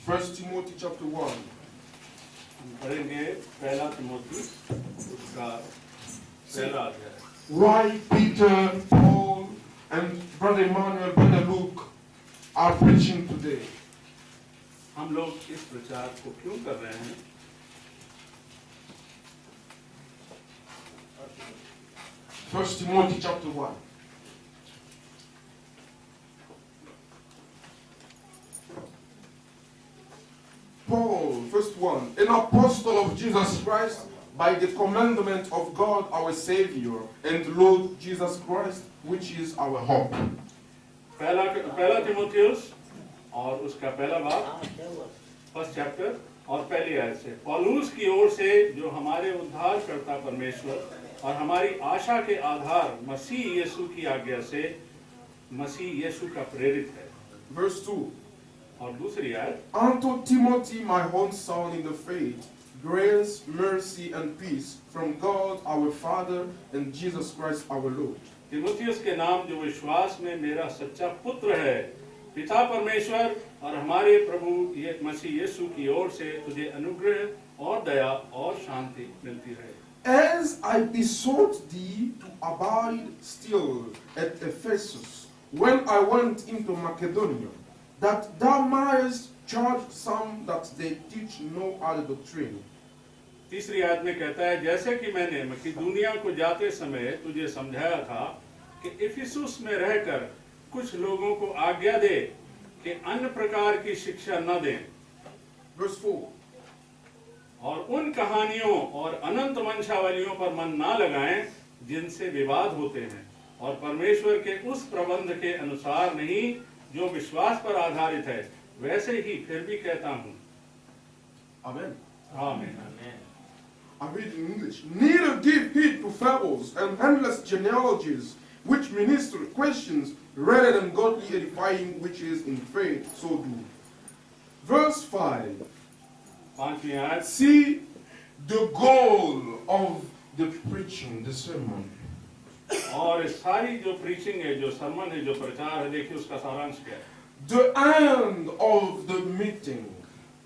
1 Timothy chapter 1. हम पढ़ेंगे पहला तिमोथी उसका पहला अध्याय। Why Peter, Paul, and Brother Emmanuel, Brother Luke are preaching today? हम लोग इस प्रचार को क्यों कर रहे हैं? 1 Timothy chapter 1. Paul, first one, an apostle of Jesus Christ, by the commandment of God our Savior and Lord Jesus Christ, which is our hope. पहला तिमोथियुस और उसका पहला बाब, फर्स्ट चैप्टर और पहली आयत से, पौलुस की ओर से जो हमारे उद्धार करता परमेश्वर और हमारी आशा के आधार मसीह यीशु की आज्ञा से मसीह यीशु का प्रेरित है। Verse 2. और दूसरी आयत, Unto Timothy, my own son in the faith, grace, mercy, and peace from God our Father and Jesus Christ our Lord. तिमोथियुस के नाम जो विश्वास में मेरा सच्चा पुत्र है, पिता परमेश्वर और हमारे प्रभु ये मसीह यीशु की ओर से तुझे अनुग्रह और दया और शांति मिलती रहे। As I besought thee to abide still at Ephesus, when I went into Macedonia, that thou mightest charge some that they teach no other doctrine. तीसरी आयत में कहता है, जैसे कि मैंने मकिदुनिया को जाते समय तुझे समझाया था कि इफिसुस में रहकर कुछ लोगों को आज्ञा दे कि अन्य प्रकार की शिक्षा न दें। Verse 4. और उन कहानियों और अनंत वंशावलियों पर मन ना लगाएं जिनसे विवाद होते हैं। और परमेश्वर के उस प्रबंध के अनुसार नहीं जो विश्वास पर आधारित है, वैसे ही फिर भी कहता हूँ। Amen. आमीन। I read in English. Neither give heed to fables and endless genealogies, which minister questions rather than godly edifying, which is in faith, so do. Verse 5. 5वीं आयत। See the goal of the preaching, the sermon. और इस सारी जो preaching है, जो सरमन है, जो प्रचार है, देखिए उसका सारांश क्या है। The end of the meeting.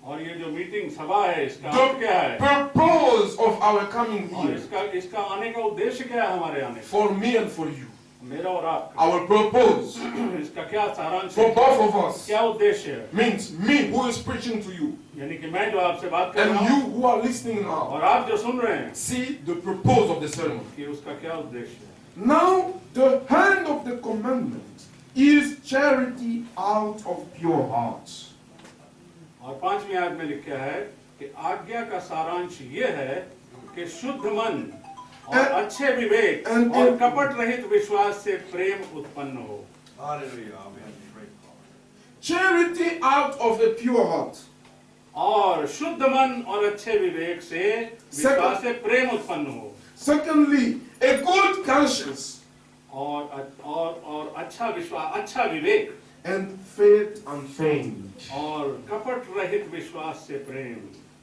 और ये जो मीटिंग सभा है, इसका The अर्थ क्या है? purpose of our coming और here. इसका आने का उद्देश्य क्या है हमारे आने का? For me and for you. मेरा और आपका। Our purpose इसका क्या सारांश for है? both of us क्या उद्देश्य है? means me who is preaching to you यानी कि मैं जो आपसे बात कर रहा and you हूँ who are listening now. और आप जो सुन रहे हैं, See the purpose of the sermon. कि उसका क्या उद्देश्य है? Now, the hand of the commandment is charity out of pure hearts. और 5वीं आयत में लिखा है कि आज्ञा का सारांश ये है कि शुद्ध मन और अच्छे विवेक और कपट रहित विश्वास से प्रेम उत्पन्न हो। Charity out of the pure heart. और शुद्ध मन और अच्छे विवेक से विश्वास से प्रेम उत्पन्न हो। Secondly, a good conscience और अच्छा विश्वास, अच्छा विवेक and faith unfeigned. और कपट रहित विश्वास से प्रेम।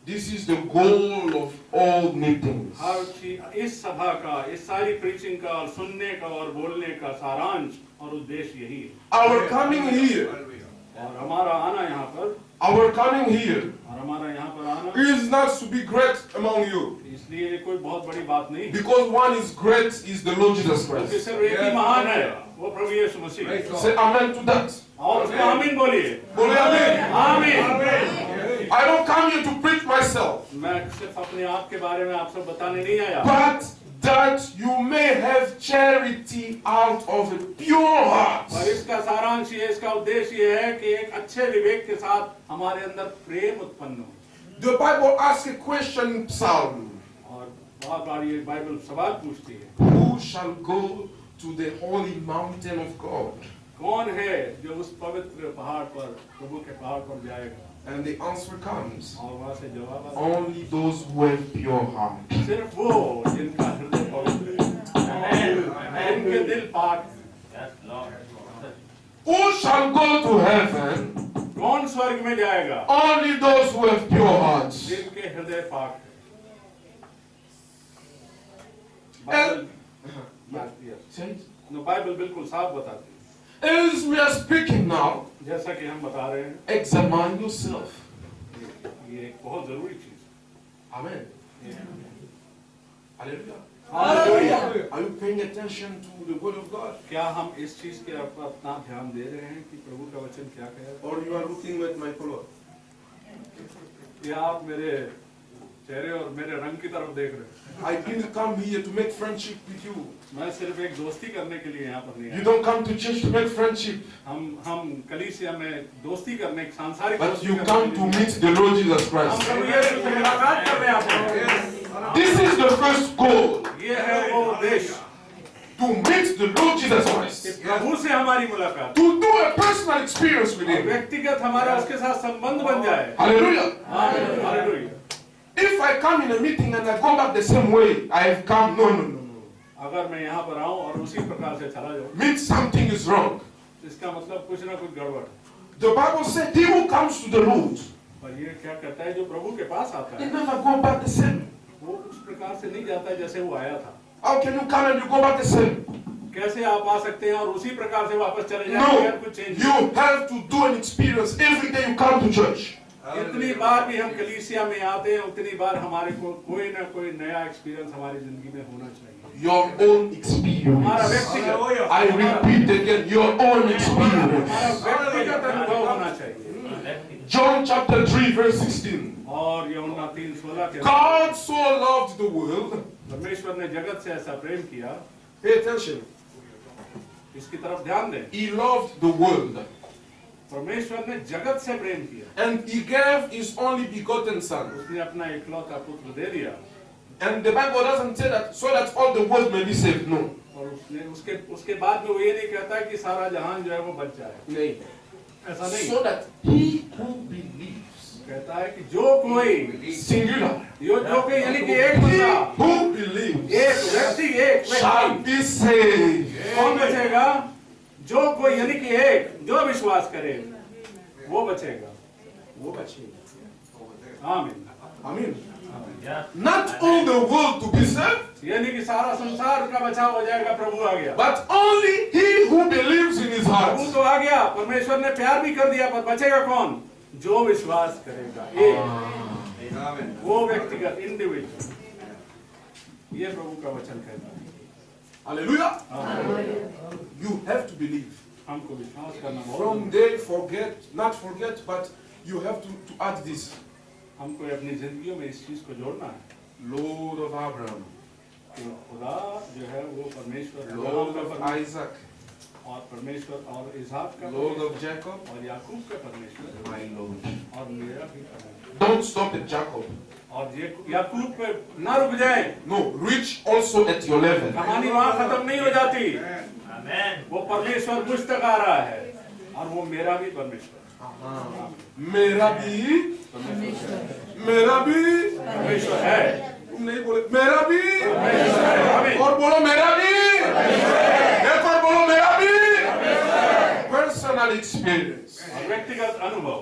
This is the goal of all meetings. हर चीज, इस सभा का, इस सारी प्रीचिंग का और सुनने का और बोलने का सारांश और उद्देश्य यही है। Our coming here, और हमारा आना यहाँ पर, our coming here और हमारा यहाँ पर आना is not to be great among you. इसलिए ये कोई बहुत बड़ी बात नहीं है, Because one is great is the Lord Jesus क्योंकि Christ. सिर्फ एक ही महान है, वो प्रभु यीशु मसीह। Say amen to that. और उसको आमीन बोलिए। बोले amen. आमीन। I don't come here to preach myself, मैं सिर्फ अपने आप के बारे में आपसे बताने नहीं आया, but that you may have charity out of a pure heart. और इसका सारांश ये, इसका उद्देश्य ये है कि एक अच्छे विवेक के साथ हमारे अंदर प्रेम उत्पन्न हो। The Bible asks a question in Psalm. और बहुत बार ये बाइबल सवाल पूछती है, Who shall go to the holy mountain of God? कौन है जो उस पवित्र पहाड़ पर, प्रभु के पहाड़ पर जाएगा? And the answer comes. और वहां से जवाब आता Only those who have pure heart. है, सिर्फ वो जिनका हृदय पवित्र है, जिनके दिल पाक है। Who shall go to heaven? कौन स्वर्ग में जाएगा? Only those who have pure hearts. जिनके हृदय पाक है। And- बाइबल बिल्कुल साफ बताती है। As we are speaking now, जैसा कि हम बता रहे हैं, examine yourself. ये एक बहुत जरूरी चीज है। Amen. Hallelujah. Hallelujah. Are you paying attention to the word of God? क्या हम इस चीज के ऊपर अपना ध्यान दे रहे हैं कि प्रभु का वचन क्या कह रहा है? Or you are looking at my color? क्या आप मेरे चेहरे और मेरे रंग की तरफ देख रहे हैं? I didn't come here to make friendship with you. मैं सिर्फ एक दोस्ती करने के लिए यहाँ पर नहीं You आया। don't come to church to make friendship, हम कलीसिया में दोस्ती करने, सांसारिक but दोस्ती you करने come के to लिए meet the Lord Jesus हम Christ. प्रभु यीशु से मुलाकात करने आते हैं। This is the first goal, ये है वो उद्देश्य to meet the Lord Jesus कि Christ. प्रभु से हमारी मुलाकात, To do a personal experience with और Him. व्यक्तिगत हमारा उसके साथ संबंध बन जाए। Hallelujah. Hallelujah. If I come in a meeting and I go back the same way I have come, no. अगर मैं यहाँ पर आऊँ और उसी प्रकार से चला जाऊँ, Means something is wrong. इसका मतलब कुछ ना कुछ गड़बड़ है। The Bible said, he who comes to the Lord, और ये क्या कहता है, जो प्रभु के पास आता he है, never go back the same. वो उस प्रकार से नहीं जाता है जैसे वो आया था। How can you come and you go back the same? कैसे आप आ सकते हैं और उसी प्रकार से वापस चले No, जाएंगे? अगर कुछ change you have to do an experience every day you come to church. जितनी बार भी हम कलीसिया में आते हैं, उतनी बार हमारे को कोई ना कोई नया एक्सपीरियंस हमारी जिंदगी में होना चाहिए। Your own हमारा experience. व्यक्तिगत, I repeat again, your own experience. हमारा व्यक्तिगत अनुभव होना चाहिए। John chapter 3 verse 16. और यूहन्ना 3:16 के God so loved the world. परमेश्वर ने जगत से ऐसा प्रेम किया, Pay attention. इसकी तरफ ध्यान दें। He loved the world. परमेश्वर ने जगत से प्रेम किया, And he gave his only begotten son. उसने अपना इकलौता पुत्र दे दिया। And the Bible doesn't say that so that all the world may be saved. No. और उसके बाद में वो ये नहीं कहता कि सारा जहान जो है वो बच जाए, नहीं, ऐसा नहीं। So that he who believes, कहता है कि जो कोई singular, जो कोई यानी कि एक बंदा, who believes एक व्यक्ति, shall be saved. कौन बचेगा? जो कोई यानी कि एक जो विश्वास करे वो बचेगा, वो बचेगा। आमीन। Amen. Not all the world to be saved, यानी कि सारा संसार का बचाव हो जाएगा, प्रभु आ गया। but only he who believes in his heart. प्रभु तो आ गया, परमेश्वर ने प्यार भी कर दिया, पर बचेगा कौन? जो विश्वास करेगा, एक वो व्यक्तिगत इंडिविजुअल। ये प्रभु का वचन कहता है। Hallelujah. आमीन। You have to believe. हमको विश्वास करना बहुत From there, not forget, but you have to add this. हमको अपनी जिंदगियों में इस चीज को जोड़ना है। Lord of Abraham, कि खुदा जो है वो परमेश्वर, Lord का of परमेश्वर Isaac, और परमेश्वर और इसहाक का Lord परमेश्वर of Jacob, और याकूब का परमेश्वर my Lord. और मेरा भी परमेश्वर। Don't stop at Jacob. और याकूब पे ना रुक जाए, No, reach also at your level. कहानी वहाँ खत्म नहीं हो जाती। वो परमेश्वर मुझ तक आ रहा है और वो मेरा भी परमेश्वर, मेरा भी परमेश्वर है। तुम नहीं बोले मेरा भी, आमीन। और बोलो मेरा भी, एक और बोलो मेरा भी। Personal experience, और व्यक्तिगत अनुभव,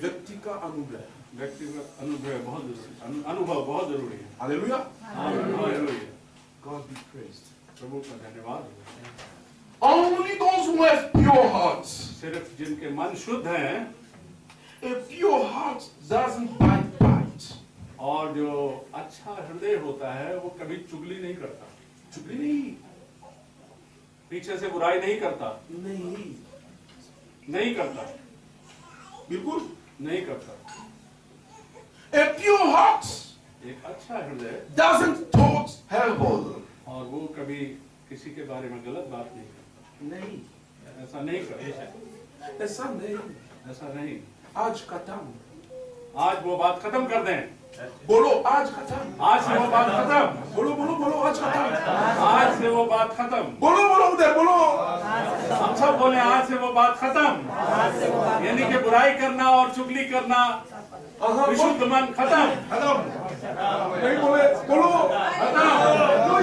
व्यक्ति का अनुभव। व्यक्तिगत अनुभव बहुत जरूरी, अनुभव बहुत जरूरी है। Hallelujah. Hallelujah. God be praised. प्रभु का धन्यवाद। Only those who have pure hearts. सिर्फ जिनके मन शुद्ध हैं, A pure heart doesn't bite. और जो अच्छा हृदय होता है वो कभी चुगली नहीं करता, चुगली नहीं, पीछे से बुराई नहीं करता, नहीं करता, बिल्कुल नहीं करता। A pure heart एक अच्छा हृदय, doesn't talk terrible. और वो कभी किसी के बारे में गलत बात नहीं करता, नहीं, ऐसा नहीं करता, ऐसा नहीं। ऐसा नहीं। आज खत्म, आज वो बात खत्म कर दें, बोलो आज खत्म, आज से वो बात खत्म, बोलो बोलो बोलो आज खत्म, आज से वो बात खत्म, बोलो बोलो उधर बोलो। हम सब बोले आज से वो बात खत्म। यानी कि बुराई करना और चुगली करना, विशुद्ध मन खत्म, नहीं बोले बोलो,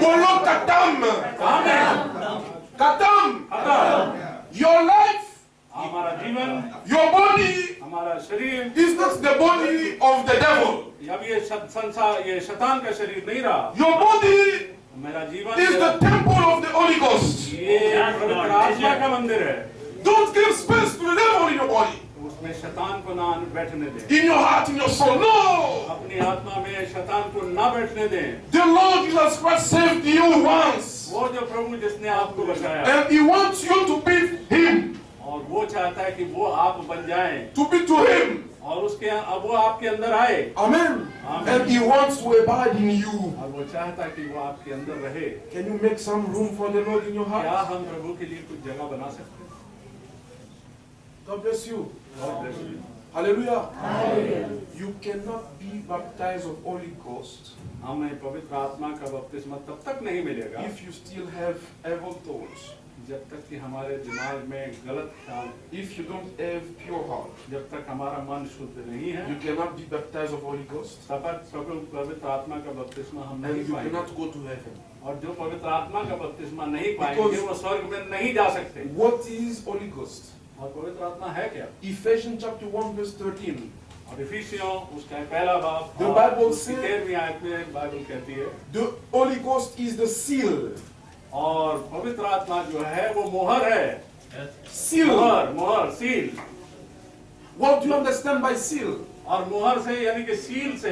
बोलो खत्म, खत्म। Your life, हमारा जीवन, your body हमारा शरीर, is not the body of the devil. अब ये संसार, ये शैतान का शरीर नहीं रहा। Your body मेरा जीवन is the temple of the Holy Ghost. ये पवित्र आत्मा का मंदिर है। Don't give space to the devil in your body, उसमें शैतान को ना बैठने दें, in your heart, in your soul. No. अपनी आत्मा में शैतान को ना बैठने दें। The Lord Jesus Christ saved you once, वो जो प्रभु जिसने आपको बचाया, and He wants you to be Him, और वो चाहता है कि वो आप बन जाएं, to be to Him. और उसके अब वो आपके अंदर आए, Amen. Amen. And He wants to abide in you. और वो चाहता है कि वो आपके अंदर रहे। Can you make some room for the Lord in your क्या heart? हम प्रभु के लिए कुछ जगह बना सकते हैं? God bless you. God bless you. Hallelujah. You cannot be baptized of Holy Ghost हमें पवित्र आत्मा का बपतिस्मा तब तक नहीं मिलेगा if you still have evil thoughts, जब तक कि हमारे दिमाग में गलत ख्याल, if you don't have pure heart. जब तक हमारा मन शुद्ध नहीं है, You cannot be baptized of Holy Ghost, तब तक पवित्र आत्मा का बपतिस्मा हम and नहीं you पाएंगे। cannot go to heaven. और जो पवित्र आत्मा का बपतिस्मा नहीं पाएंगे Because- वो स्वर्ग में नहीं जा सकते। What is Holy Ghost? और पवित्र आत्मा है क्या? Ephesians chapter 1 verse 13. और इफिसियों उसका पहला बाब The और Bible उसकी says- 13वीं आयत में बाइबल कहती है, The Holy Ghost is the seal. और पवित्र आत्मा जो है वो मोहर है। Seal. मोहर seal. What do you understand by seal? और मोहर से यानी कि सील से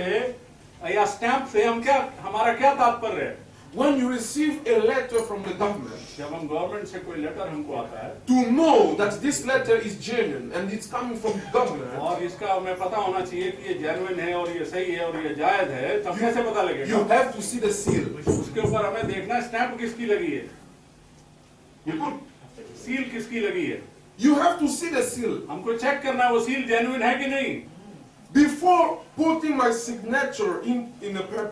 या स्टैंप से हम क्या, हमारा क्या तात्पर्य है? When you receive a letter from the government, जब हम गवर्नमेंट से कोई लेटर हमको आता है to know that this letter is genuine and it's coming from the government, और इसका हमें पता होना चाहिए कि ये जेन्युइन है और ये सही है और ये जायज है, तब कैसे पता you लगेगा? have to see the seal. उसके ऊपर हमें देखना स्टैंप किसकी लगी है, बिल्कुल. सील किसकी लगी है, You have to see the seal. हमको चेक करना है वो सील जेन्युइन है कि नहीं। Before putting my signature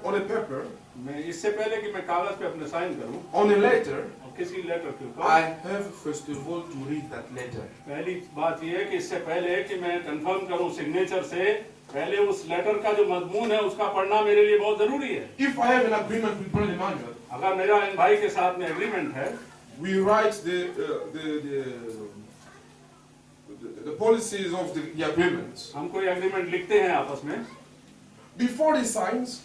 on a paper, मैं इससे पहले कि मैं कागज पे अपने साइन करूं on a letter, और किसी लेटर के ऊपर, I have first of all to read that letter. पहली बात यह है कि इससे पहले कि मैं कंफर्म करूं सिग्नेचर से, पहले उस लेटर का जो मजमून है उसका पढ़ना मेरे लिए बहुत जरूरी है। If I have an agreement with Brother Emmanuel, अगर मेरा इन भाई के साथ में एग्रीमेंट है, we write the policies of the agreements. हम कोई एग्रीमेंट लिखते हैं आपस में, Before he signs,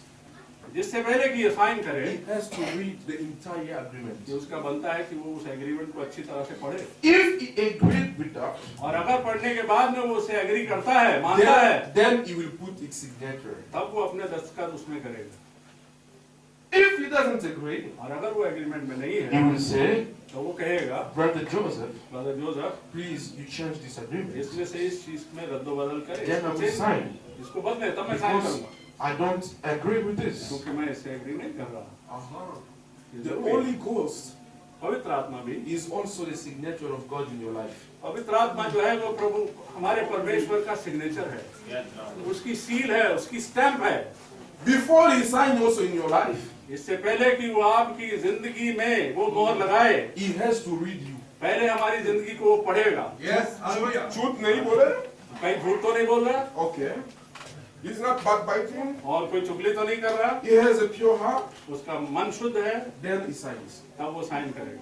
जिससे पहले कि ये साइन करे, he has to read the entire agreement. ये उसका बनता है कि वो उस एग्रीमेंट को अच्छी तरह से पढ़े, If he agreed with that, और अगर पढ़ने के बाद में वो उसे एग्री करता है, मानता है, then he will put his signature. तब वो अपने दस्तखत उसमें करेगा। If he doesn't agree, और अगर वो एग्रीमेंट में नहीं he है, will say, तो वो कहेगा, Brother Joseph, brother Joseph, please you change this agreement. इसमें से इस चीज में रद्दोबदल करे, Then I will sign. इसको बदले, तब मैं साइन Because करूंगा, I don't agree with this. क्योंकि मैं इससे एग्री नहीं कर रहा। ये The जरूरी है। Holy Ghost पवित्र आत्मा भी, is also the signature of God in your life. पवित्र आत्मा जो है वो प्रभु हमारे परमेश्वर का सिग्नेचर है, उसकी सील है, उसकी स्टैंप है। Before he signs also in your life, इससे पहले कि वो आपकी जिंदगी में वो मोहर लगाए, he has to read you. पहले हमारी जिंदगी को वो पढ़ेगा। झूठ नहीं बोले? कहीं झूठ तो नहीं बोल रहा, Okay. He's not backbiting. और कोई चुगली तो नहीं कर रहा, He has a pure heart. उसका मन शुद्ध है, Then he signs. तब वो साइन करेगा।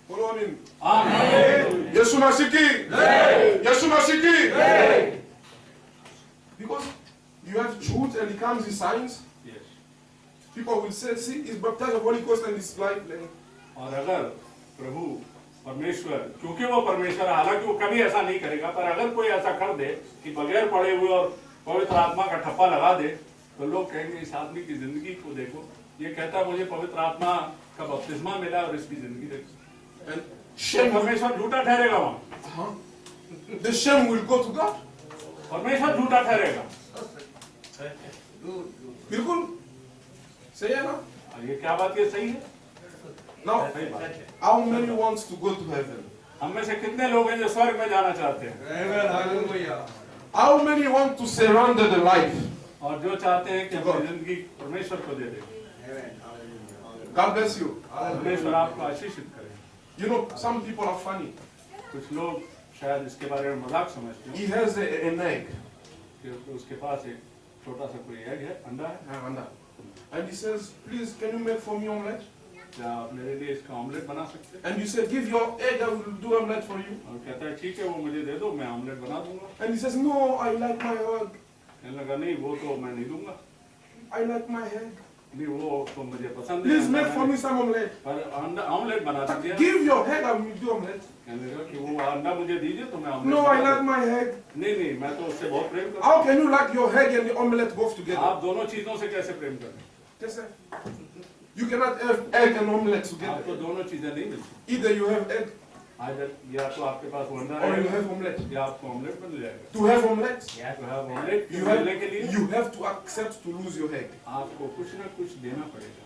Follow him. आमीन। Yesu Masiki. Yesu Masiki. Because you have truth and he comes, he signs. Yes. People will say, see, he's baptized of Holy Ghost and his life. और अगर प्रभु परमेश्वर, क्योंकि वो परमेश्वर है, हालांकि वो कभी ऐसा नहीं करेगा, पर अगर कोई ऐसा कर दे कि बगैर पढ़े हुए और पवित्र आत्मा का ठप्पा लगा दे, तो लोग कहेंगे इस आदमी की जिंदगी को देखो, ये कहता है मुझे पवित्र आत्मा का बपतिस्मा मिला और इसकी जिंदगी देखो। परमेश्वर झूठा ठहरेगा वहाँ, The shame will go to God. परमेश्वर झूठा ठहरेगा। बिल्कुल सही है ना? और ये क्या बात, ये सही है? Now, सही बात है। how many wants to go to heaven? हम में से कितने लोग हैं जो स्वर्ग में जाना चाहते हैं? How many want to surrender the life? और जो चाहते हैं कि अपनी जिंदगी परमेश्वर को दे दे। God bless you. परमेश्वर आपको आशीषित करे। You know, some people are funny. कुछ लोग शायद इसके बारे में मजाक समझते He हैं has an egg. कि उसके पास एक छोटा सा कोई एग है, अंडा है, And he says, please, can you make for me omelette? क्या आप मेरे लिए इसका ऑमलेट बना सकते हैं? And you say, give your egg, I will do omelette for you. और कहता है ठीक है, वो मुझे दे दो, मैं ऑमलेट बना दूंगा। And he says, no, I like my egg. कहने लगा नहीं, वो तो मैं नहीं दूंगा, I like my egg. नहीं वो तो मुझे पसंद Please है, make for me some omelette. पर अंडा ऑमलेट बना दीजिए। Give your egg, I will do omelette. कहने लगा कि वो अंडा मुझे दीजिए तो मैं ऑमलेट No, I बना like my egg. दूंगा। नहीं, मैं तो उससे बहुत प्रेम करता How can you like your egg and the omelette both हूँ। together? आप दोनों चीजों से कैसे प्रेम करें? Yes, sir. You cannot have egg and omelette आपको together. दोनों चीजें नहीं मिलती। Either you have egg या तो आपके पास वो अंडा or you रहेगा have omelette. या आपको ऑमलेट मिल जाएगा। To have omelette, तो है ऑमलेट you मिलने के लिए have to accept to lose your egg. आपको कुछ ना कुछ देना पड़ेगा।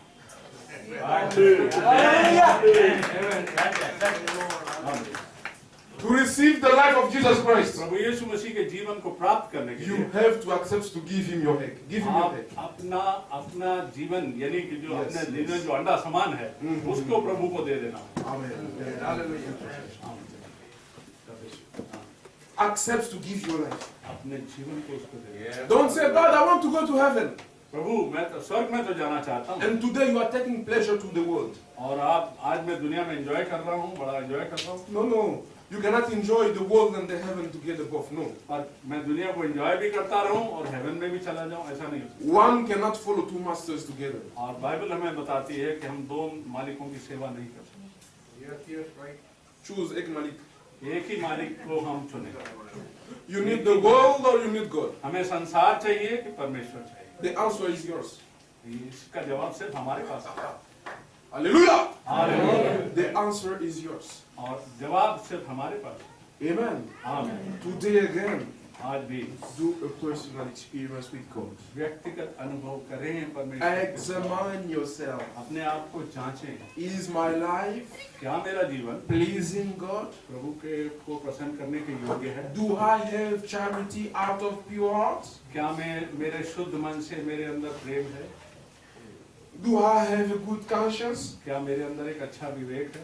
To receive the life of Jesus Christ, प्रभु यीशु मसीह के जीवन को प्राप्त करने के you लिए have to accept to give him your egg. Give him your आप egg. अपना जीवन यानी कि जो Yes, अपने yes. जीवन जो अंडा समान है उसको प्रभु को दे देना। Amen. Accept to give your life. अपने जीवन को उसको दे देना। Don't say, God, I want to go to heaven. प्रभु मैं तो स्वर्ग में तो जाना चाहता हूँ, And today you are taking pleasure to the world. और आप आज मैं दुनिया में एंजॉय कर रहा हूँ, बड़ा एंजॉय कर रहा हूँ, No, no. You cannot enjoy the world and the heaven together both. No. और मैं दुनिया को एंजॉय भी करता रहूँ और हेवन में भी चला जाऊँ, ऐसा नहीं हो सकता। One cannot follow two masters together. और बाइबल हमें बताती है कि हम दो मालिकों की सेवा नहीं कर सकते। Choose एक मालिक. एक ही मालिक को हम चुने। You need the world or you need God. हमें संसार चाहिए कि परमेश्वर चाहिए? The answer is yours. इसका जवाब सिर्फ हमारे पास है। Hallelujah. Hallelujah. The answer is yours. और जवाब सिर्फ हमारे पास है। Amen. आमीन। Today again, आज भी do a personal experience with God. व्यक्तिगत अनुभव करें परमेश्वर के साथ। Examine yourself. अपने आप को जांचें, Is my life क्या मेरा जीवन pleasing God? प्रभु के को प्रसन्न करने के योग्य है? Do I have charity out of pure heart? क्या मैं मेरे शुद्ध मन से मेरे अंदर प्रेम है? Do I have a good conscience? क्या मेरे अंदर एक अच्छा विवेक है?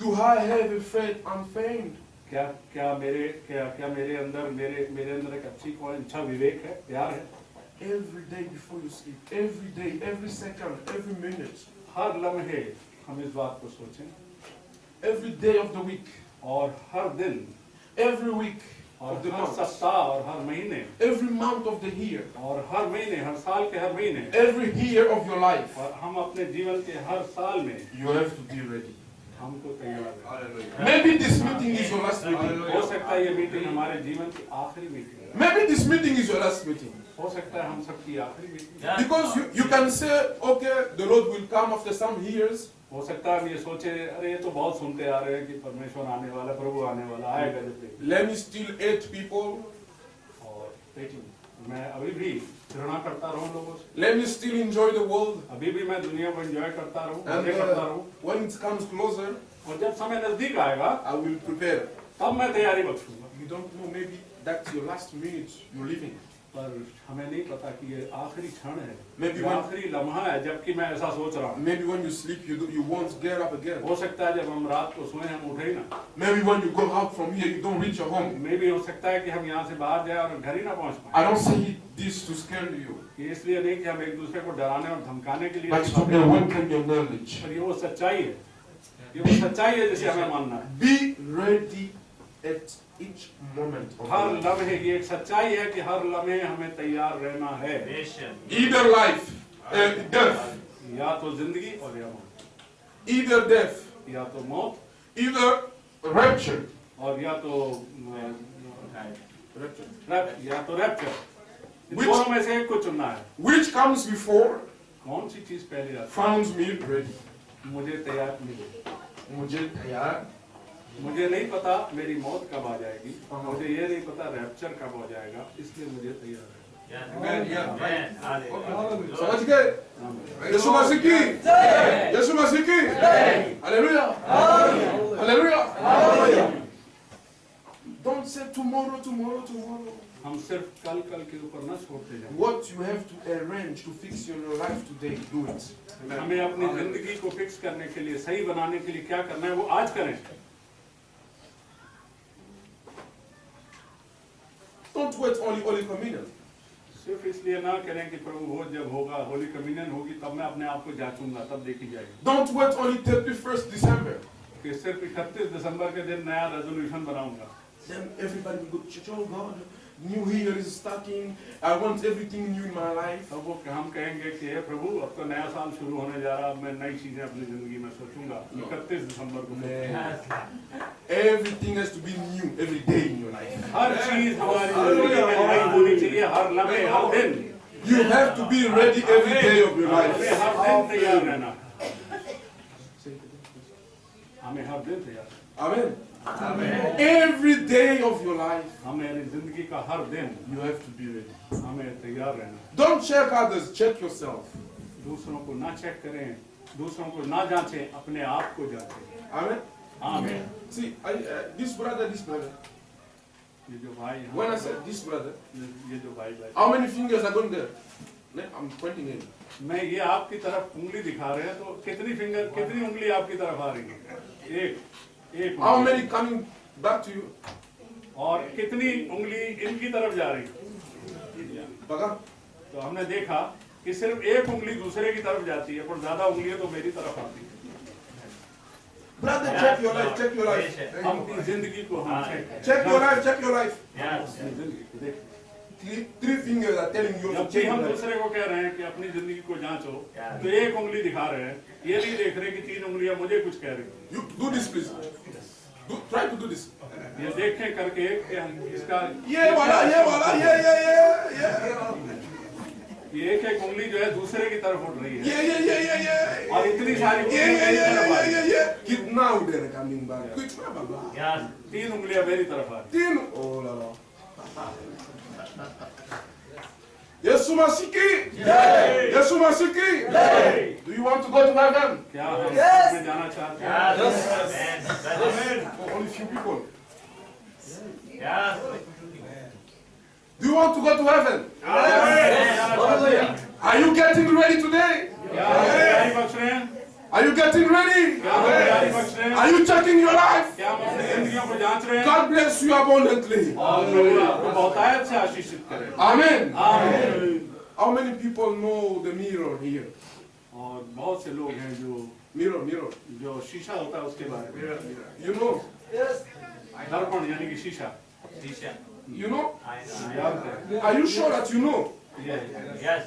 Do I have a faith unfeigned? क्या क्या मेरे अंदर एक अच्छा विवेक है, प्यार है? Every day before you sleep, every day, every second, every minute, हर लम्हे हम इस बात को सोचें, every day of the week, और हर दिन, every week और of the हर month, सप्ताह और हर महीने, every month of the year, और हर महीने, हर साल के हर महीने, every year of your life. और हम अपने जीवन के हर साल में You have to be ready. हमको तैयार है। Maybe this meeting is your last meeting. हो सकता है ये मीटिंग हमारे जीवन की आखिरी मीटिंग है। Maybe this meeting is your last meeting. हो सकता है हम सबकी आखिरी मीटिंग है। Because you can say, okay, the Lord will come after some years. हो सकता है हम ये सोचे, अरे ये तो बहुत सुनते आ रहे हैं कि परमेश्वर आने वाला, प्रभु आने वाला, आएगा जब भी। Let me still hate people. और मैं अभी भी घृणा करता रहूं लोगों से। Let me still enjoy the world. अभी भी मैं दुनिया को एंजॉय करता रहूं, And मजे करता रहूं। when it comes closer, और जब समय नजदीक आएगा, I will prepare. तब मैं तैयारी बख्शूंगा। You don't know, maybe that's your last minute you're living. पर हमें नहीं पता कि ये आखिरी क्षण है, Maybe ये when- आखिरी लम्हा है, जबकि मैं ऐसा सोच रहा हूँ। Maybe when you sleep, you won't get up again. हो सकता है जब हम रात को सोए हम उठे ही ना। Maybe when you go out from here, you don't reach your home. मे भी हो सकता है कि हम यहाँ से बाहर जाए और घर ही ना पहुँच I पाए। don't say this to scare you, ये इसलिए नहीं कि हम एक दूसरे को डराने और धमकाने के लिए but to awaken your knowledge. पर ये वो सच्चाई है, ये वो सच्चाई है जिसे हमें मानना है। Be ready at each moment of her your life. लम्हे, ये एक सच्चाई है कि हर लम्हे हमें तैयार रहना है। Either life, death, या तो जिंदगी और या मौत, either death, या तो मौत either rapture, और या तो रैप्चर। इन Which- दोनों में से एक को चुनना है। which comes before, कौन सी चीज पहले आती finds me ready. है? मुझे तैयार मिले। मुझे तैयार, मुझे नहीं पता मेरी मौत कब आ जाएगी, मुझे ये नहीं पता रैप्चर कब हो जाएगा, इसलिए मुझे तैयार है। समझ गए? यीशु मसीह की, यीशु मसीह की, hallelujah, hallelujah. Don't say tomorrow, tomorrow, tomorrow. हम सिर्फ कल के ऊपर न छोड़ते जाएं। What you have to arrange to fix your life today, do it. हमें अपनी जिंदगी को फिक्स करने के लिए, सही बनाने के लिए क्या करना है वो आज करें। Don't wait only Holy Communion. सिर्फ इसलिए ना करें कि प्रभु हो जब होगा, होली कम्युनियन होगी तब मैं अपने आप को जांचूंगा, तब देखी जाएगी। Don't wait only 31st December. कि सिर्फ 31 दिसंबर के दिन नया रेजोल्यूशन बनाऊंगा। Then everybody will go to church. Oh God, new year is starting. I want everything new in my life. अब वो हम कहेंगे कि हे प्रभु अब तो नया साल शुरू होने जा रहा, अब मैं नई चीजें अपनी जिंदगी में सोचूंगा। 31 दिसंबर को Everything has to be new every day in your life. हर चीज हमारी जिंदगी में नई होनी चाहिए, हर लम्हे, हर दिन। You have to be ready every day of your हमें life. हर दिन तैयार रहना, हमें हर दिन तैयार, Amen. Every day of your life, हमें जिंदगी का हर दिन you have to be ready. हमें तैयार रहना। Don't check others, check yourself. दूसरों को ना चेक करें, दूसरों को ना जांचें, अपने आप को जांचें। Amen. आमीन। See, this brother, ये जो भाई हैं, when I said this brother, ये जो भाई भाई, how many fingers are going there? I'm pointing in. मैं ये आपकी तरफ उंगली दिखा रहे हैं तो कितनी उंगली आपकी तरफ आ रही है? एक How उंगली। many coming back to you? और कितनी उंगली इनकी तरफ जा रही है? Baga? तो हमने देखा कि सिर्फ एक उंगली दूसरे की तरफ जाती है, पर ज्यादा उंगलियां तो मेरी तरफ आती है। Brother, check your life, check your life. अपनी जिंदगी को हम Check your life, check your life. अपनी जिंदगी को देखें। Three fingers are telling you to जब भी check हम your life. दूसरे को कह रहे हैं कि अपनी जिंदगी को जांचो, तो एक उंगली दिखा रहे हैं, ये नहीं देख रहे कि 3 उंगलियां मुझे कुछ कह रही। You do this, please. Try to do this. ये देखें करके इसका ये वाला, ये एक उंगली जो है दूसरे की तरफ उठ रही है, yeah. और इतनी सारी उंगलियां मेरी तरफ आ रही हैं। Yeah. Kiतना उधर coming back. Kiतना बाबा. 3 उंगलियां मेरी तरफ आ रही तीन. Oh la la. Yeshua Masiki. Yeshua Masiki. Do you want to go to heaven? क्या हम स्वर्ग में जाना चाहते हैं? Oh, only few people. Do you want to go to heaven? Are you getting ready today? क्या हम तैयारी बख्श रहे हैं? Are you getting ready? क्या हम तैयारी बख्श रहे हैं? Are you checking your life? क्या हम अपनी जिंदगियों को जांच रहे हैं? God bless you abundantly. और प्रभु आपको बहुतायत से आशीषित करे। Amen. आमीन। How many people know the mirror here? और बहुत से लोग हैं Mirror. जो शीशा होता है उसके बारे में You know? दर्पण यानी कि शीशा You know? जानते हैं। Are you sure that you know? Yes.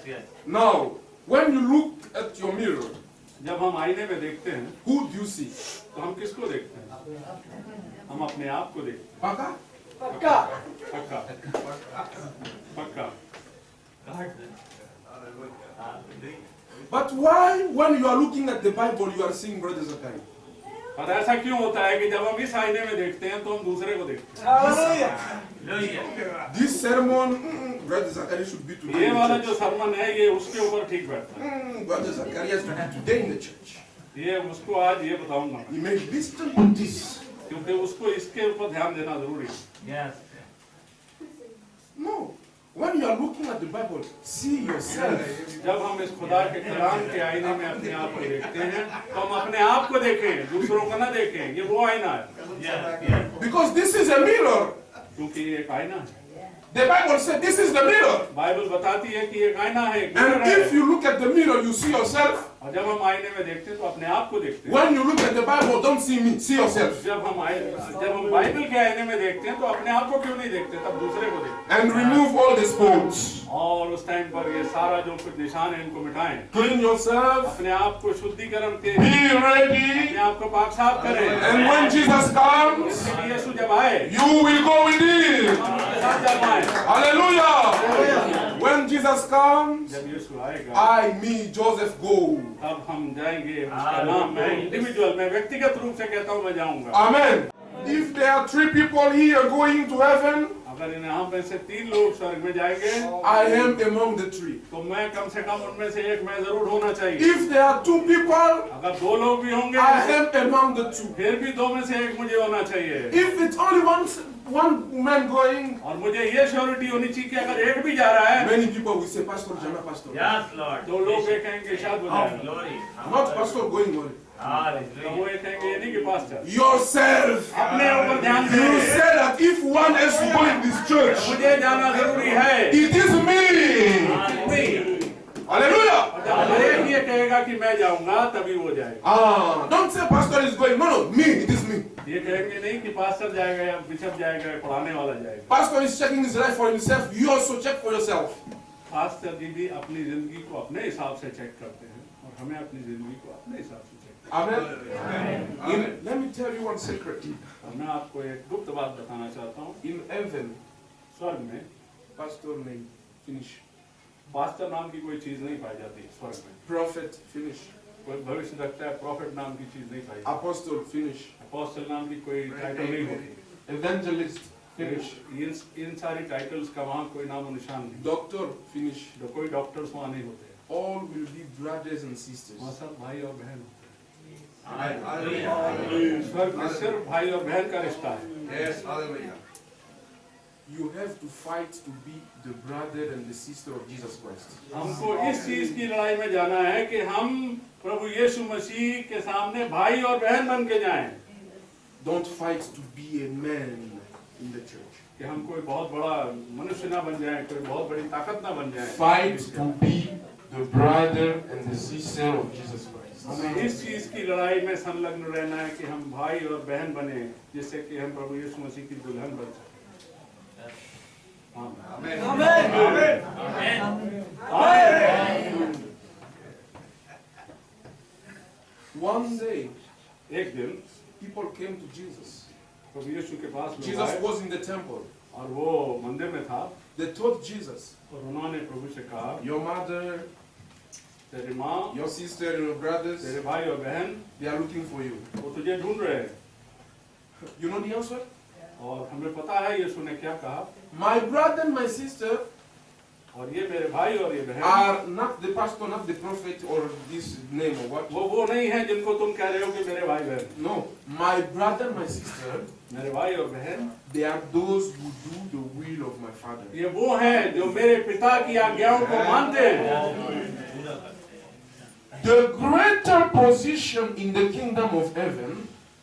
Now, when you look at your mirror, जब हम आईने में देखते हैं who do you see? तो हम किसको देखते हैं? हम अपने आप को देखते Paka? हैं। पक्का But why, when you are looking at the Bible, you are seeing Brother Zachariah? और ऐसा क्यों होता है कि जब हम इस आईने में देखते हैं तो हम दूसरे को देखते This sermon, Brother Zachariah should be हैं? today ये in वाला the जो church. सरमन है ये उसके ऊपर ठीक बैठता है। Brother Zachariah should be today in the church. ये उसको आज ये बताऊंगा He may listen to this. क्योंकि उसको इसके ऊपर ध्यान देना जरूरी है। No. When you are looking at the Bible, see yourself. जब हम इस खुदा के कलाम के आईने में अपने आप को देखते हैं तो हम अपने आप को देखें, दूसरों को ना देखें। ये वो आईना है Because this is a mirror. क्योंकि ये एक आईना है। The Bible said this is the mirror. Bible बताती है कि एक आईना है, एक मिरर And है। if you look at the mirror, you see yourself. और जब हम आईने में देखते हैं तो अपने आप को देखते हैं। When you look at the Bible, don't see me, see yourself. जब हम बाइबल के आईने में देखते हैं तो अपने आप को क्यों नहीं देखते, तब दूसरे को देखते And remove all the spots. हैं। और उस टाइम पर ये सारा जो कुछ निशान है इनको मिटाएं। Clean yourself. अपने आप को शुद्धिकरण के Be ready. अपने आप को पाक साफ करें। And when Jesus comes, इसलिए यीशु जब आए you will go with him. हम उसके साथ जब आए, Hallelujah. When Jesus comes, जब यीशु आएगा me, Joseph, go. तब हम जाएंगे उसका नाम। मैं इंडिविजुअल, मैं व्यक्तिगत रूप से कहता हूँ मैं जाऊंगा। Amen. If there are 3 people here going to heaven, अगर यहाँ पे से 3 लोग स्वर्ग में जाएंगे I am among the 3. तो मैं कम से कम उनमें से एक मैं जरूर होना चाहिए। If there are 2 people, अगर 2 लोग भी होंगे I am among the 2. फिर भी 2 में से एक मुझे होना चाहिए। If it's only one man going, और मुझे ये श्योरिटी होनी चाहिए कि अगर एक भी जा रहा है many people will say, Pastor Jana, Pastor. तो लोग ये कहेंगे शायद हो जाएगा। Not Pastor going only. तो वो ये कहेंगे ये नहीं कि पास्टर Yourself. अपने ऊपर ध्यान You दें। said that if one has to go in this church, मुझे जाना जरूरी है। it is me. Hallelujah. और जब हर एक ये कहेगा कि मैं जाऊंगा तभी वो जाएगा। Don't say Pastor is going. No, me. It is me. ये कहेंगे नहीं कि पास्टर जाएगा या बिशप जाएगा या पढ़ाने वाला जाएगा। Pastor is checking his life for himself. You also check for yourself. Pastor ji भी अपनी जिंदगी को अपने हिसाब से चेक करते हैं और हमें अपनी जिंदगी को अपने हिसाब से check Amen. Let me tell you one secret. और मैं आपको एक गुप्त बात बताना चाहता हूँ। In heaven, स्वर्ग में Pastor name finish. पास्टर नाम की कोई चीज नहीं पाई जाती स्वर्ग में। Prophet finish. कोई भविष्य रखता है, प्रॉफिट नाम की चीज नहीं पाई जाती। Apostle finish. अपोस्टल नाम की कोई टाइटल नहीं होती। Evangelist finish. इन सारी टाइटल्स का वहाँ कोई नामो निशान नहीं। Doctor finish. कोई डॉक्टर्स वहाँ नहीं होते। All will be brothers and sisters. वहाँ सब भाई और बहन होते Hallelujah. हैं। स्वर्ग में सिर्फ भाई और बहन का रिश्ता है। Yes, hallelujah. You have to fight to be the brother and the sister of Jesus Christ. हमको इस चीज की लड़ाई में जाना है कि हम प्रभु यीशु मसीह के सामने भाई और बहन बन के जाएं। Don't fight to be a man in the church. कि हम कोई बहुत बड़ा मनुष्य ना बन जाए, कोई बहुत बड़ी ताकत ना बन जाए। Fight to be the brother and the sister of Jesus Christ. हमें इस चीज की लड़ाई में संलग्न रहना है कि हम भाई और बहन बने, जिससे कि हम प्रभु यीशु मसीह की दुल्हन बन सकें। Amen. One day, एक दिन people came to Jesus. प्रभु यीशु के पास लोग Jesus आए was in the temple. और वो मंदिर में था They told Jesus, और उन्होंने प्रभु से कहा, your mother, तेरी माँ, your sister, and your brothers, तेरे भाई और बहन they are looking for you. वो तुझे ढूंढ रहे हैं। You know the answer? और हमें पता है यीशु ने क्या कहा, My brother and my sister और ये मेरे भाई और ये बहन are not the pastor, not the prophet, or this name or what. वो नहीं है जिनको तुम कह रहे हो कि मेरे भाई बहन। No, my brother and my sister, मेरे भाई और बहन they are those who do the will of my Father. ये वो हैं जो मेरे पिता की आज्ञाओं को मानते हैं। The greater position in the kingdom of heaven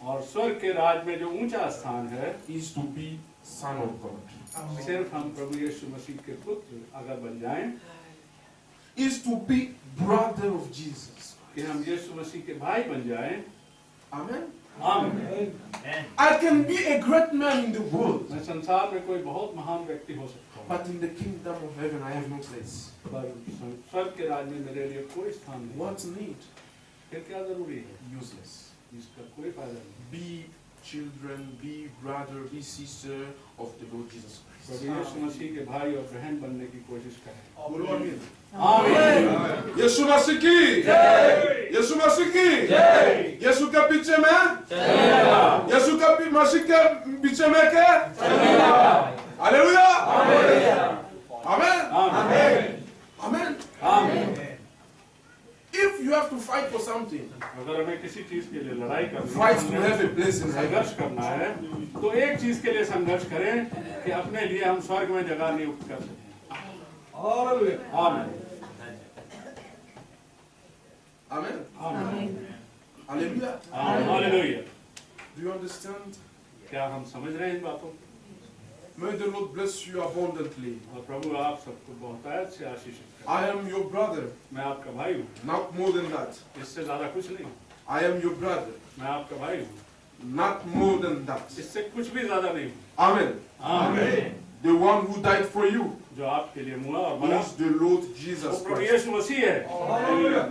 और स्वर्ग के राज में जो ऊंचा स्थान है, is to be son of God. सिर्फ हम प्रभु यीशु मसीह के पुत्र अगर बन जाएं, Is to be brother of Jesus. कि हम यीशु मसीह के भाई बन जाएं। Amen. आमीन। I can be a great man in the world, मैं संसार में कोई बहुत महान व्यक्ति हो सकता हूँ, but in the kingdom of heaven I have no place. पर स्वर्ग के राज में मेरे लिए कोई स्थान नहीं। What's need? फिर क्या जरूरी है? Useless. इसका कोई फायदा नहीं। Be children, be brother, be sister of the Lord Jesus Christ. प्रभु यीशु मसीह के भाई और बहन बनने की कोशिश करें। बोलो आमीन। आमीन। यीशु मसीह की जय। यीशु मसीह की जय। यीशु के पीछे में चलेगा। यीशु के मसीह के पीछे में क्या चलेगा। हालेलुया। आमीन। आमीन। आमीन। आमीन। If you have to fight for something, अगर हमें किसी चीज के लिए लड़ाई करनी fight to have a place in heaven. संघर्ष करना है, तो एक चीज के लिए संघर्ष करें कि अपने लिए हम स्वर्ग में जगह नियुक्त कर सकें। आमीन। Amen. आमीन। Hallelujah. Hallelujah. Do you understand? क्या हम समझ रहे हैं इन बातों को? May the Lord bless you abundantly. और प्रभु आप सबको बहुतायत से आशीषित करें। I am your brother, मैं आपका भाई हूँ, not more than that. इससे ज्यादा कुछ नहीं। I am your brother, मैं आपका भाई हूँ, not more than that. इससे कुछ भी ज्यादा नहीं हूँ। Amen. आमीन। The one who died for you जो आपके लिए मुआ और मरा, is the Lord वो Jesus प्रभु Christ. यीशु मसीह है।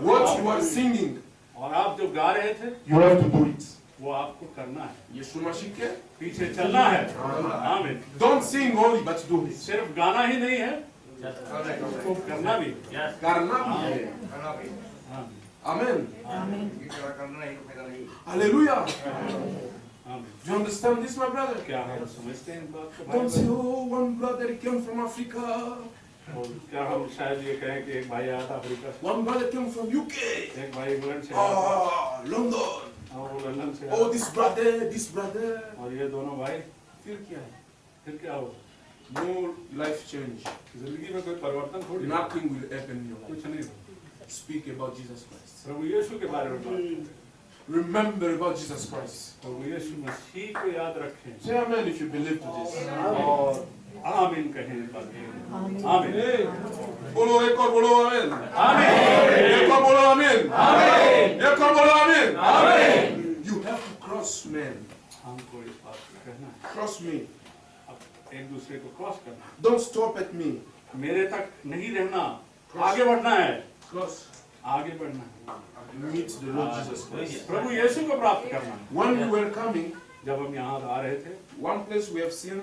What you are singing, और आप जो गा रहे थे, you have to do it. वो आपको करना है, Yeshua Mashiach. पीछे चलना है। आमीन। Don't sing only, but do it. सिर्फ गाना ही नहीं है, उसको करना भी। Karna bhi hai. आमीन। Amen. Hallelujah. आमीन। Do you understand this, my brother? क्या हम समझते हैं इन बात को? Don't say, oh, one brother came from Africa. और क्या हम शायद ये कहें कि एक भाई आया था अफ्रीका से, One brother came from UK. एक भाई इंग्लैंड से आया था, London. और वो लंदन से Oh, आया this brother, this brother. था। और ये दोनों भाई, फिर क्या है? फिर क्या हुआ? No life change. जिंदगी में कोई परिवर्तन थोड़ी, Nothing will happen in your life. कुछ नहीं हुआ। Speak about Jesus Christ. प्रभु यीशु के बारे में बात करें। Remember about Jesus Christ. प्रभु यीशु मसीह को याद रखें Say amen if you believe to this. और आमीन कहें इन बातों को। आमीन। बोलो एक और बोलो आमीन. आमीन। एक और बोलो आमीन. आमीन। एक और बोलो आमीन. आमीन। You have to cross men. हमको इस बात को कहना है, Cross me. अब एक दूसरे को क्रॉस करना है। Don't stop at me. मेरे तक नहीं रहना, आगे बढ़ना है, Cross. आगे बढ़ना है। Meet the Lord Jesus Christ. प्रभु यीशु को प्राप्त करना है। When we were coming, जब हम यहाँ आ रहे थे, one place we have seen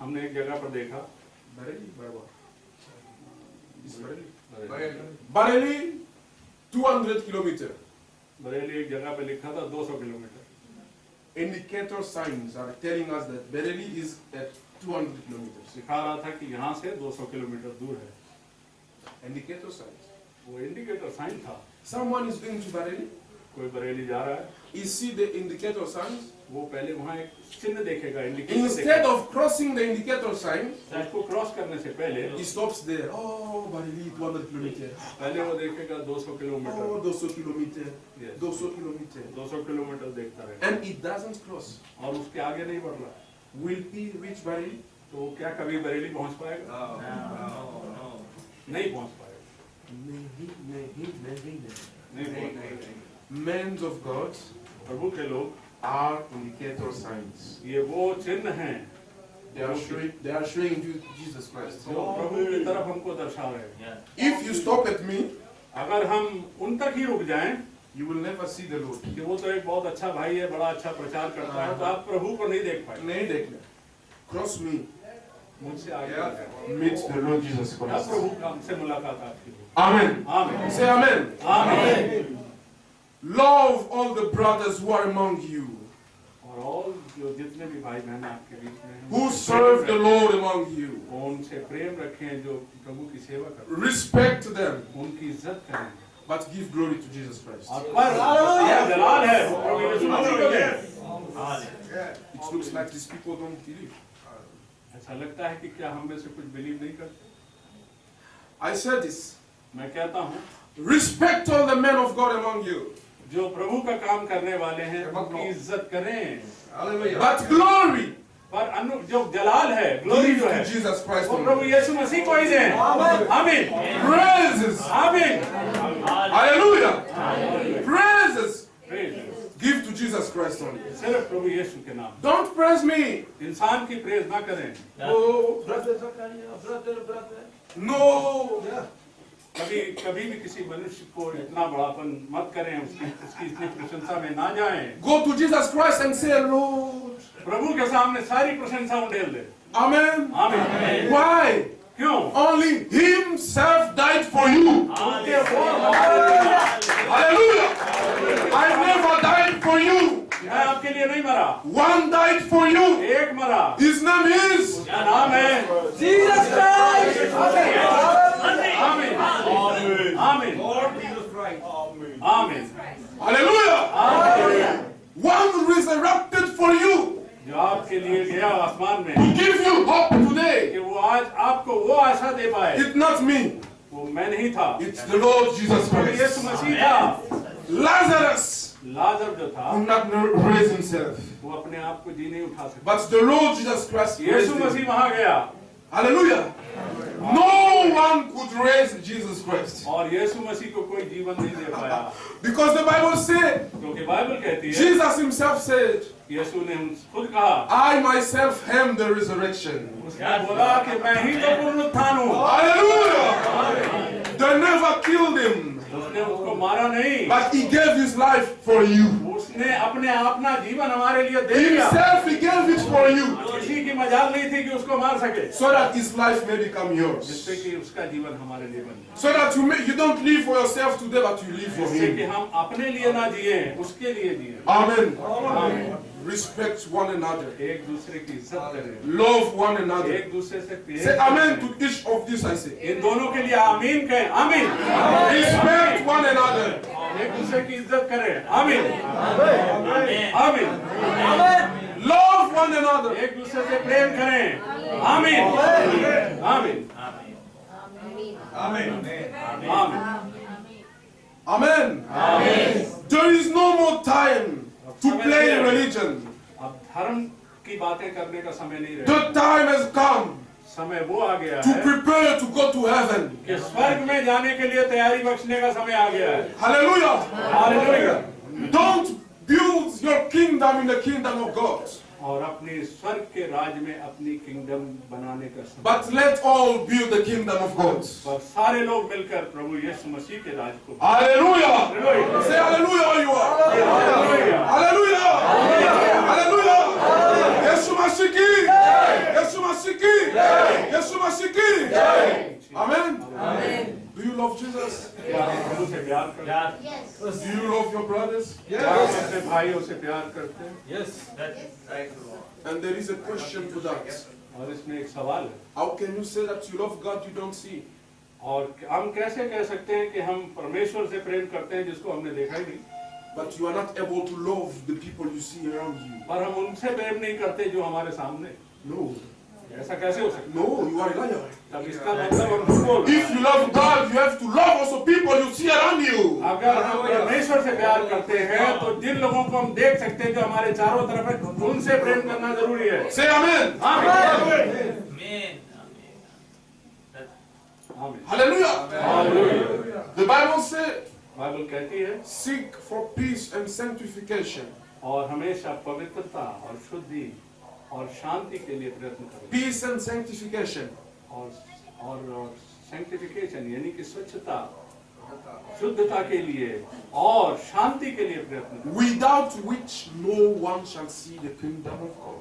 हमने एक जगह पर देखा, Bareilly, Barwa. Is Bareilly? Bareilly, 200 kilometers. Bareilly एक जगह पे लिखा था 200 kilometre. Indicator signs are telling us that Bareilly is at 200 kilometers. सिखा रहा था कि यहाँ से 200 किलोमीटर दूर है। Indicator signs. वो इंडिकेटर साइन था। Someone is going to Bareilly. कोई बरेली जा रहा है, You see the indicator signs. वो पहले वहाँ एक चिन्ह देखेगा, इंडिकेटर Instead देखेगा। of crossing the indicator sign, उसको क्रॉस करने से पहले he stops there. Oh, Bareilly, 200 kilometers. पहले वो देखेगा 200 kilometre. Oh, 200 kilometers. Yes. 200 kilometers. 200 kilometre देखता रहेगा And it doesn't cross. और उसके आगे नहीं बढ़ रहा, Will he reach Bareilly? तो वो क्या कभी बरेली पहुँच पाएगा? नहीं पहुँच पाएगा, Nahi, nahi, nahi, nahi. नहीं पहुँच पाएगा। Men of God प्रभु के लोग, are indicator signs. ये वो चिन्ह हैं They are showing you Jesus Christ. जो प्रभु की तरफ हमको दर्शा रहे हैं। If you stop at me, अगर हम उन तक ही रुक जाएं you will never see the Lord. कि वो तो एक बहुत अच्छा भाई है, बड़ा अच्छा प्रचार करता है, तो आप प्रभु को नहीं देख पाएंगे। नहीं देखना. Cross me. मुझसे आगे बढ़ जाएं। Meet the Lord Jesus तब Christ. प्रभु का हमसे मुलाकात आपकी होगी। Amen. आमीन। Say amen. आमीन। Love all the brothers who are among you. और all जो जितने भी भाई बहन आपके बीच में हैं, who serve the Lord among you. उनसे प्रेम रखें जो प्रभु की सेवा करते Respect them, हैं, उनकी इज्जत करें। but give glory to Jesus Christ. और पर यह जलाल है वो प्रभु यीशु मसीह को दे। It looks like these people don't believe. ऐसा लगता है कि क्या हम में से कुछ बिलीव नहीं करते? I said this. मैं कहता हूँ Respect all the men of God among you, जो प्रभु का काम करने वाले हैं उनकी इज्जत करें, but glory पर जो जलाल है, ग्लोरी give जो to है Jesus Christ वो only. प्रभु यीशु मसीह को ही दें। आमीन, Praises. आमीन, Hallelujah. Praises. Praise Give to Jesus Christ only. सिर्फ प्रभु यीशु के नाम। Don't praise me. इंसान की प्रेज ना करें। Oh, no. कभी कभी भी किसी मनुष्य को इतना बड़ापन मत करें, उसकी इतनी प्रशंसा में ना जाएं। Go to Jesus Christ and say, Lord. प्रभु के सामने सारी प्रशंसा उंडेल दे। Amen. आमीन। Why? क्यों? Only Himself died for you. Hallelujah. I never died for you. मैं आपके लिए नहीं मरा, One died for you. एक मरा। His name is. क्या नाम है? Jesus Christ! आमीन, आमीन, आमीन। Hallelujah. One resurrected for you जो आपके लिए गया आसमान में, to give you hope today. कि वो आज आपको वो आशा दे पाए। It's not me. वो मैं नहीं था, It's the Lord Jesus Yeshu Christ. मसीह था। Lazarus लाजर जो था could not raise himself, वो अपने आप को जी नहीं उठा सकता। but the Lord Jesus Christ raised Yeshu him. मसीह वहां गया Hallelujah. No one could raise Jesus Christ. और यीशु मसीह को कोई जीवन नहीं दे पाया, Because the Bible said, क्योंकि बाइबल कहती है, Jesus himself said, यीशु ने खुद कहा, I myself am the resurrection. उसने बोला कि मैं ही तो पुनरुत्थान हूँ। Hallelujah. They never killed him, उसने उसको मारा नहीं, but he gave his life for you. उसने अपना जीवन हमारे लिए दे दिया। Himself, he gave it for you, किसी की मजाल नहीं थी कि उसको मार सके, so that his life may become yours. जिससे कि उसका जीवन हमारे लिए बन जाए, So that you don't live for yourself today, but you live for जिससे कि him. हम अपने लिए ना जिए, उसके लिए जिए। Amen. आमीन। Respect one another. एक दूसरे की इज्जत करें, Love one another. एक दूसरे से प्रेम Say amen करें। to each of this, I say. इन दोनों के लिए आमीन कहें, आमीन। Respect one another. एक दूसरे की इज्जत करें, आमीन, आमीन। Love one another. एक दूसरे से प्रेम करें, आमीन, आमीन, आमीन। Amen. There is no more time to play religion. अब धर्म की बातें करने का समय नहीं रहा, The time has come समय वो आ गया to है prepare to go to heaven. कि स्वर्ग में जाने के लिए तैयारी बख्शने का समय आ गया है। Hallelujah. Hallelujah. Don't build your kingdom in the kingdom of God, और अपने स्वर्ग के राज में अपनी किंगडम बनाने का समय, but let all build the kingdom of God. और सारे लोग मिलकर प्रभु यीशु मसीह के राज को। Hallelujah. Say hallelujah where you are. Hallelujah. Hallelujah. Hallelujah. Yesu Masiki. Yesu Masiki. Yesu Masiki. Amen. Do you love Jesus? क्या आप प्रभु से प्यार करते हैं? Do you love your brothers? क्या आप अपने भाइयों से प्यार करते हैं? And there is a question to that. और इसमें एक सवाल है, How can you say that you love God you don't see? और हम कैसे कह सकते हैं कि हम परमेश्वर से प्रेम करते हैं जिसको हमने देखा ही नहीं, But you are not able to love the people you see around you. और हम उनसे प्रेम नहीं करते जो हमारे सामने। No. ऐसा कैसे हो सकता No, you are a liar. है? तब इसका मतलब हम झूठ बोल रहे हैं। If you love God, you have to love also people you see around you. अगर हम परमेश्वर से प्यार करते हैं तो जिन लोगों को हम देख सकते हैं जो हमारे चारों तरफ है, उनसे प्रेम करना जरूरी है। Say amen. आमीन। आमीन। Hallelujah. Hallelujah. The Bible says, Bible कहती है, seek for peace and sanctification. और हमेशा पवित्रता और शुद्धि और शांति के लिए प्रयत्न करो। Peace and sanctification. और सैंक्टिफिकेशन यानी कि स्वच्छता, शुद्धता के लिए और शांति के लिए प्रयत्न करो। Without which no one shall see the kingdom of God.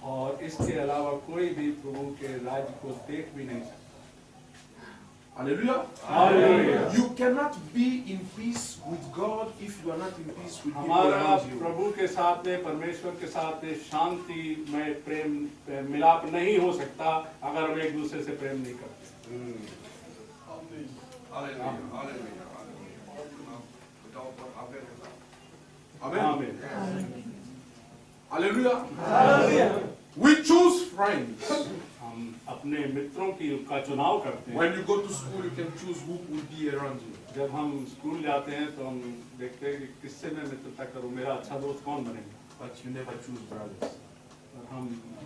और इसके अलावा कोई भी प्रभु के राज्य को देख भी नहीं सकता। Hallelujah. Hallelujah. You cannot be in peace with God if you are not in peace with people हमारा around you. प्रभु के साथ में, परमेश्वर के साथ में शांति में प्रेम मिलाप नहीं हो सकता अगर हम एक दूसरे से प्रेम नहीं करते। Amen. आमीन। Hallelujah. We choose friends. हम अपने मित्रों का चुनाव करते हैं। When you go to school, you can choose who will be around you. जब हम स्कूल जाते हैं तो हम देखते हैं कि किससे मैं मित्रता करूं, मेरा अच्छा दोस्त कौन बनेगा। But you never choose brothers. और हम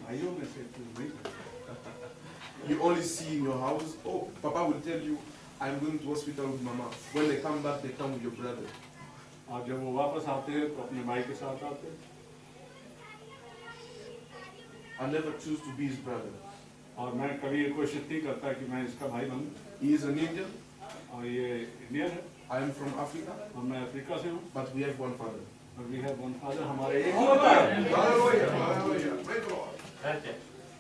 भाइयों में से चूज नहीं करते। You only see in your house, oh, Papa will tell you, I'm going to hospital with Mama. When they come back, they come with your brother. और जब वो वापस आते हैं तो अपने भाई के साथ आते हैं। I never choose to be his brother. और मैं कभी ये कोशिश नहीं करता कि मैं इसका भाई बनूं। He is an Indian. और ये इंडियन है I am from Africa. और मैं अफ्रीका से हूँ। But we have one father. और वी हैव वन फादर, हमारे एक ही पिता है। That's it.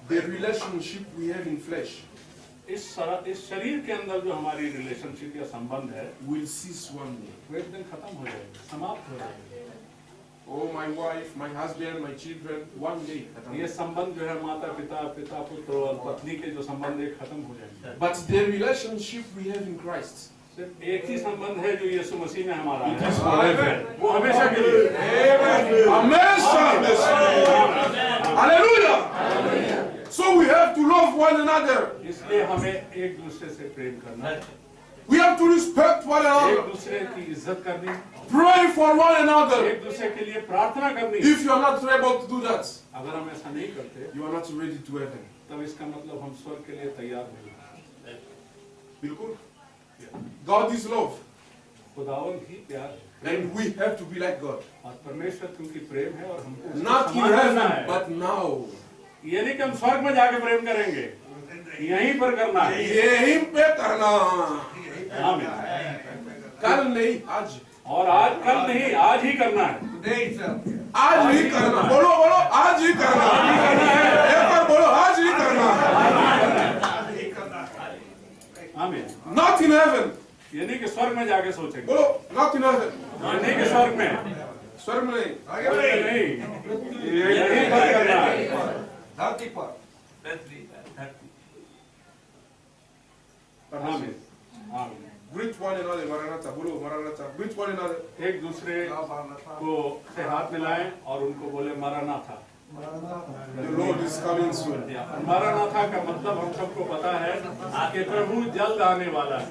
The relationship we have in flesh इस शरीर के अंदर जो हमारी रिलेशनशिप या संबंध है will cease one day. वो एक दिन खत्म हो जाएगा, समाप्त हो जाएगा। Oh, my wife, my husband, my children, one day. ये संबंध जो है माता पिता, पिता पुत्र और पत्नी के जो संबंध है खत्म हो जाएंगे। But the relationship we have in Christ सिर्फ एक ही संबंध है जो यीशु मसीह में हमारा it is है, forever. वो हमेशा के लिए। Amen. Hallelujah. So we have to love one another. इसलिए हमें एक दूसरे से प्रेम करना है, We have to respect one एक another. दूसरे की इज्जत करनी, Pray for one another. एक दूसरे के लिए प्रार्थना करनी। If you are not able to do that, अगर हम ऐसा नहीं करते you are not ready to heaven. तब इसका मतलब हम स्वर्ग के लिए तैयार नहीं। Bilkul. God is love. खुदावन ही प्यार है And we have to be like God. और परमेश्वर क्योंकि प्रेम है और हमको उसके Not in समान करना heaven, है। but now. ये नहीं कि हम स्वर्ग में जाके प्रेम करेंगे, यहीं पर करना है। यहीं पे करना। आमीन। कल नहीं, आज। और आज कल नहीं, आज ही करना है। आज ही करना। बोलो बोलो, आज ही करना। एक बार बोलो, आज ही करना। आमीन। Not in heaven. ये नहीं कि स्वर्ग में जाके सोचेंगे, बोलो, not in heaven. ये नहीं कि स्वर्ग में, स्वर्ग में नहीं। स्वर्ग में नहीं, यहीं पर करना है। आमीन। आमीन। Greet one another, Maranatha. बोलो, Maranatha. Greet one another. एक दूसरे को से हाथ मिलाएं और उनको बोले मरानाथा। The Lord is coming soon. मरानाथा का मतलब हम सबको पता है कि प्रभु जल्द आने वाला है।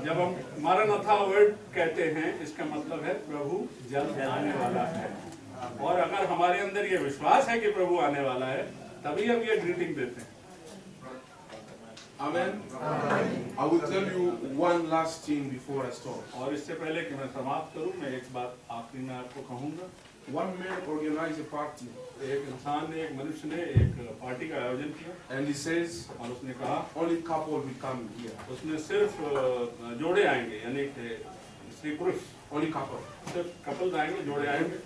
जब हम मरानाथा वर्ड कहते हैं इसका मतलब है प्रभु जल्द आने वाला है। और अगर हमारे अंदर ये विश्वास है कि प्रभु आने वाला है तभी हम ये ग्रीटिंग देते हैं। Amen. I will tell you one last thing before I stop. और इससे पहले कि मैं समाप्त करूं, मैं एक बात आखिरी में आपको कहूंगा। One man organized a party एक इंसान ने, एक मनुष्य ने एक पार्टी का आयोजन किया and he says और उसने कहा only couple will come here. उसमें सिर्फ जोड़े आएंगे, यानी कि स्त्री पुरुष, Only couple. सिर्फ कपल्स आएंगे, जोड़े आएंगे।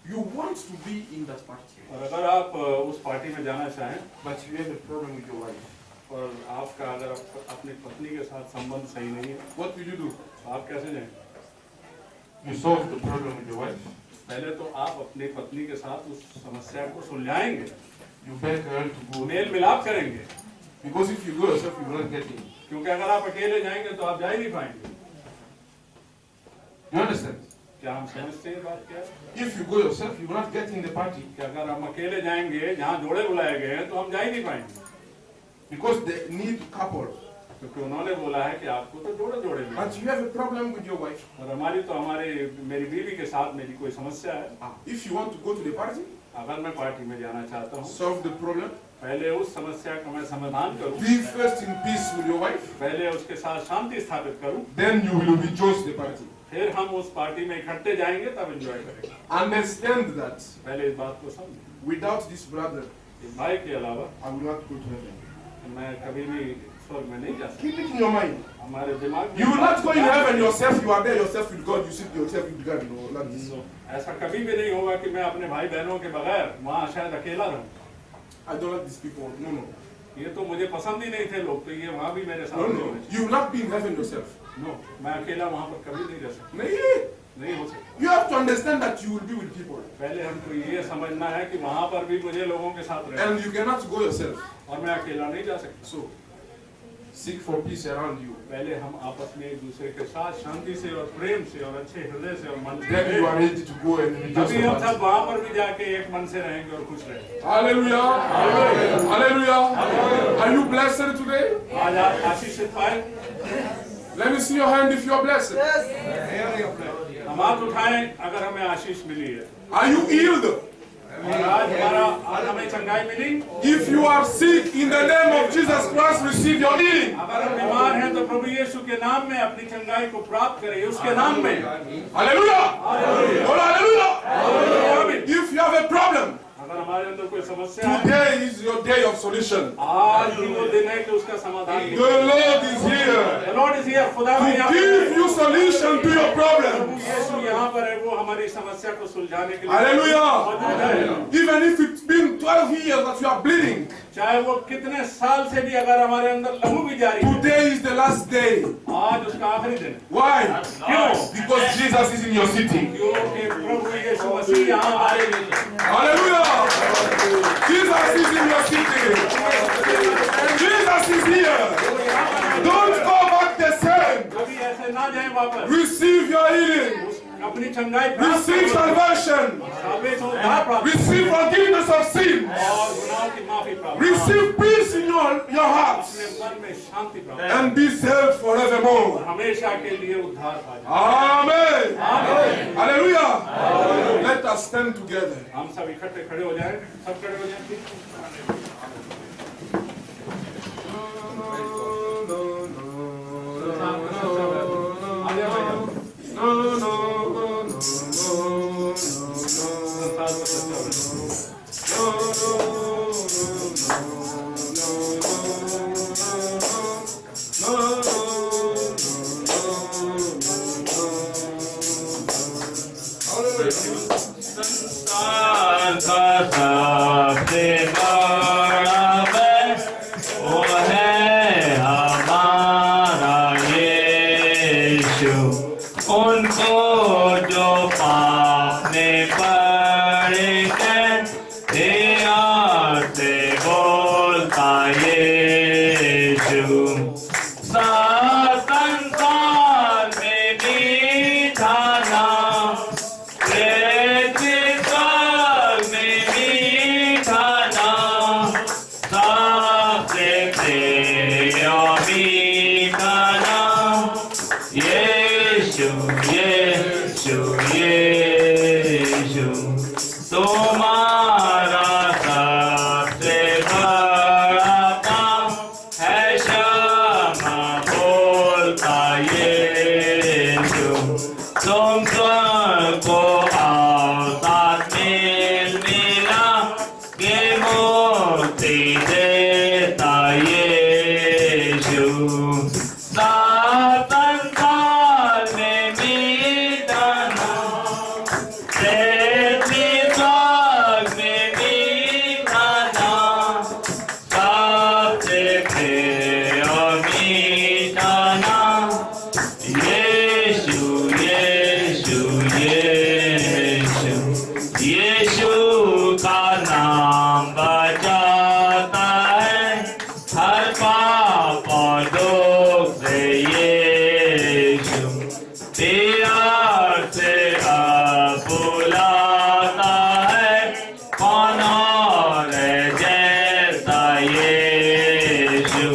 You want to be in that party, और अगर आप उस पार्टी में जाना चाहें but you have a problem with your wife. और आपका अगर अपनी पत्नी के साथ संबंध सही नहीं है What will you do? तो आप कैसे जाएंगे? You solve the problem with your wife. पहले तो आप अपनी पत्नी के साथ उस समस्या को सुलझाएंगे, You beg her to go. मेल मिलाप करेंगे, Because if you go yourself, you will not get in. क्योंकि अगर आप अकेले जाएंगे तो आप जा ही नहीं पाएंगे। You understand? क्या हम समझते हैं बात क्या है? If you go yourself, you will not get in the party. कि अगर हम अकेले जाएंगे जहाँ जोड़े बुलाए गए हैं तो हम जा ही नहीं पाएंगे, Because they need couple. क्योंकि उन्होंने बोला है कि आपको तो जोड़े जोड़े मिले। But you have a problem with your wife. और मेरी बीवी के साथ मेरी कोई समस्या है। If you want to go to the party, अगर मैं पार्टी में जाना चाहता हूँ, solve the problem. पहले उस समस्या का मैं समाधान करूँ, Be first in peace with your wife. पहले उसके साथ शांति स्थापित करूँ, Then you will rejoice the party. फिर हम उस पार्टी में इकट्ठे जाएंगे, तब एंजॉय करेंगे। Understand that पहले इस बात को समझें। without this brother, इस भाई के अलावा I will not go to heaven. मैं कभी भी स्वर्ग में नहीं जा सकता। Keep it in your mind. हमारे दिमाग में You will not go in heaven yourself. You are there yourself with God. You sit yourself with God. No, not this. ऐसा कभी भी नहीं होगा कि मैं अपने भाई बहनों के बगैर वहाँ शायद अकेला रहूँ। I don't like these people. No, no. ये तो मुझे पसंद ही नहीं थे लोग, तो ये वहाँ भी मेरे No, साथ no. नहीं You will not be in heaven yourself. No, मैं अकेला वहाँ पर कभी नहीं रह सकता, नहीं. नहीं हो सकता। You have to understand that you will be with people. पहले हमको ये समझना है कि वहाँ पर भी मुझे लोगों के साथ रहना, And you cannot go yourself. और मैं अकेला नहीं जा सकता। So, seek for peace around you. पहले हम आपस में एक दूसरे के साथ शांति से और प्रेम से और अच्छे हृदय से और मन से Then you are ready to go and rejoice. तभी हम about सब it. वहाँ पर भी जाके एक मन से रहेंगे और खुश रहेंगे। Hallelujah. Hallelujah. Are you blessed today? आज आप आशीषित पाए। Let me see your hand if you are blessed. हम हाथ उठाएं अगर हमें आशीष मिली है, Are you healed? और आज हमें चंगाई मिली। If you are sick, in the name of Jesus Christ, receive your healing. अगर हम बीमार हैं तो प्रभु यीशु के नाम में अपनी चंगाई को प्राप्त करें, उसके नाम में। Hallelujah. Oh, hallelujah. If you have a problem, अगर हमारे अंदर कोई समस्या है, today is your day of solution. आज ही वो दिन है कि उसका समाधान The Lord is here The Lord is here, खुदा to भी यहाँ पर give है। you solution to your Prabhu problem. यीशु यहाँ पर है, वो हमारी समस्या को सुलझाने के लिए Hallelujah. मौजूद है। Even if it's been 12 years that you are bleeding, चाहे वो कितने साल से भी अगर हमारे अंदर लहू भी जारी है, today is the last day. आज उसका आखिरी दिन है। Why? क्यों? Because Jesus is in your city. क्योंकि प्रभु यीशु मसीह यहाँ हमारे लिए है। Hallelujah. Jesus is in your city. Jesus is here. Don't go back the same. कभी ऐसे ना जाए वापस, Receive your healing. अपनी चंगाई प्राप्त Receive करो। salvation. साबित हो, उद्धार प्राप्त Receive forgiveness of sin. और गुनाहों की माफी प्राप्त Receive peace in your hearts. अपने मन में शांति प्राप्त And be saved forevermore. हमेशा के लिए उद्धार पा जाए। Amen. Hallelujah. Let us stand together. हम सब इकट्ठे खड़े हो जाएं, सब खड़े हो जाएं। आ जाओ, आ जाओ। संसार का सबसे बड़ा बैर वो है हमारा यीशु। उनको जो पाप ने पड़े कहते आते बोलता यीशु। संसार में भी था नाम, पृथ्वी स्वर्ग में भी था नाम, सबसे प्रिय मीठा नाम यीशु यीशु यीशु। तुम्हारा सबसे बड़ा काम है क्षमा बोलता यीशु। तुम स्वर्ग को आओ साथ मिल मिला के मुक्ति देता यीशु। संसार में मीठा नाम, पृथ्वी स्वर्ग में मीठा नाम, सबसे प्रिय मीठा नाम यीशु यीशु यीशु। यीशु का नाम बचाता है हर पाप और दुख से यीशु। प्यार से अब बुलाता है कौन और जैसा यीशु।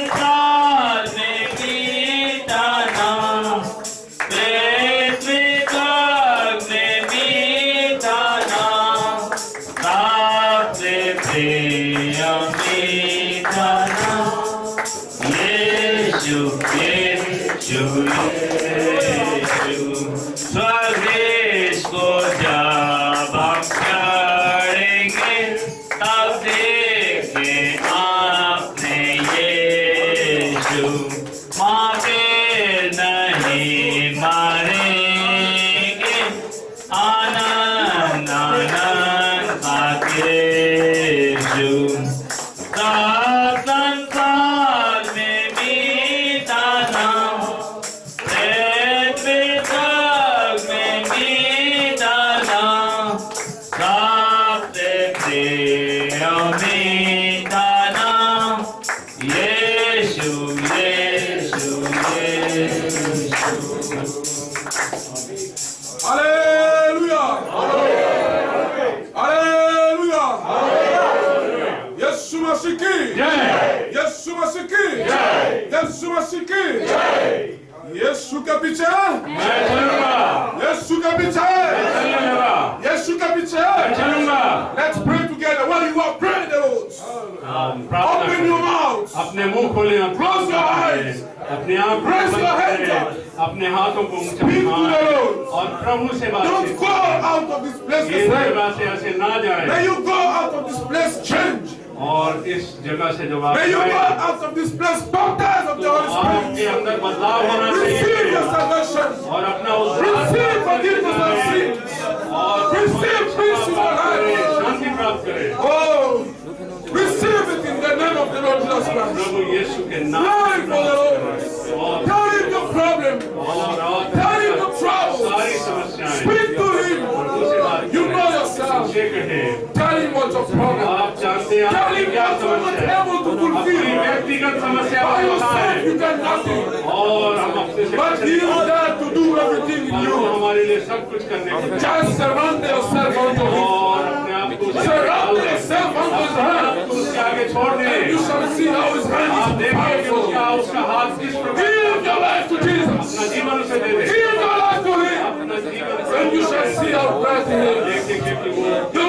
संसार में मीठा नाम, पृथ्वी स्वर्ग में मीठा नाम, सबसे प्रिय मीठा नाम यीशु यीशु यीशु। स्वर्गेश को जब हम चढ़ेंगे तब देखें आपने यीशु। मारे नहीं मारेंगे आनंद आनंद आके यीशु सात संसार में मीठा नाम, पृथ्वी तक में मीठा नाम, सबसे प्रिय मीठा नाम, यीशु यीशु यीशु। Hallelujah. Hallelujah. Yesu Masihi ki. Yesu Masihi ki. Yesu Masihi ki. यीशु के पीछे मैं चलूंगा, यीशु के पीछे चलूंगा, यीशु के पीछे चलूंगा। Let's pray together. What do you want? Pray the Lord. प्रार्थना Open your mouth. अपने मुंह खोले, Close your eyes. अपने आंख Raise your hands up. अपने हाथों को ऊंचा Speak to the उठाएं Lord. और प्रभु से Don't बातचीत go out of this place इस the same. जगह से ऐसे ना जाए May you go out of this place changed. और इस जगह से जब आप May you go जाएं, out of this place baptized of the Holy आपके Spirit. अंदर बदलाव होना Receive चाहिए your salvation. और अपना उद्धार Receive forgiveness of sins. और Receive peace in your life. शांति प्राप्त करें Oh, receive it in the name of the Lord Jesus Christ. प्रभु यीशु के नाम Pray में for the Lord. और Tell him your problem. Tell him your troubles. सारी समस्याएं Speak to him. उनसे बात You know yourself. उनसे कहें। Tell him what's your problem. आप जानते हैं Tell आपकी him क्या what you are not समस्या है, able to अपनी fulfill. व्यक्तिगत समस्या By को yourself बताएं you can nothing. और हम अपने से But he is there to do everything in वो you. हमारे लिए सब कुछ करने के लिए Just surrender yourself unto him. और अपने आप को उसके Surrender yourself unto his hand. उसके आगे छोड़ And दें। you shall see how his आप hand is देखेंगे कि powerful. उसका हाथ किस प्रकार Give your life to Jesus. अपना जीवन उसे दे दे, Give your life to him. अपना जीवन And you shall see how bright he is. देखेंगे कि वो You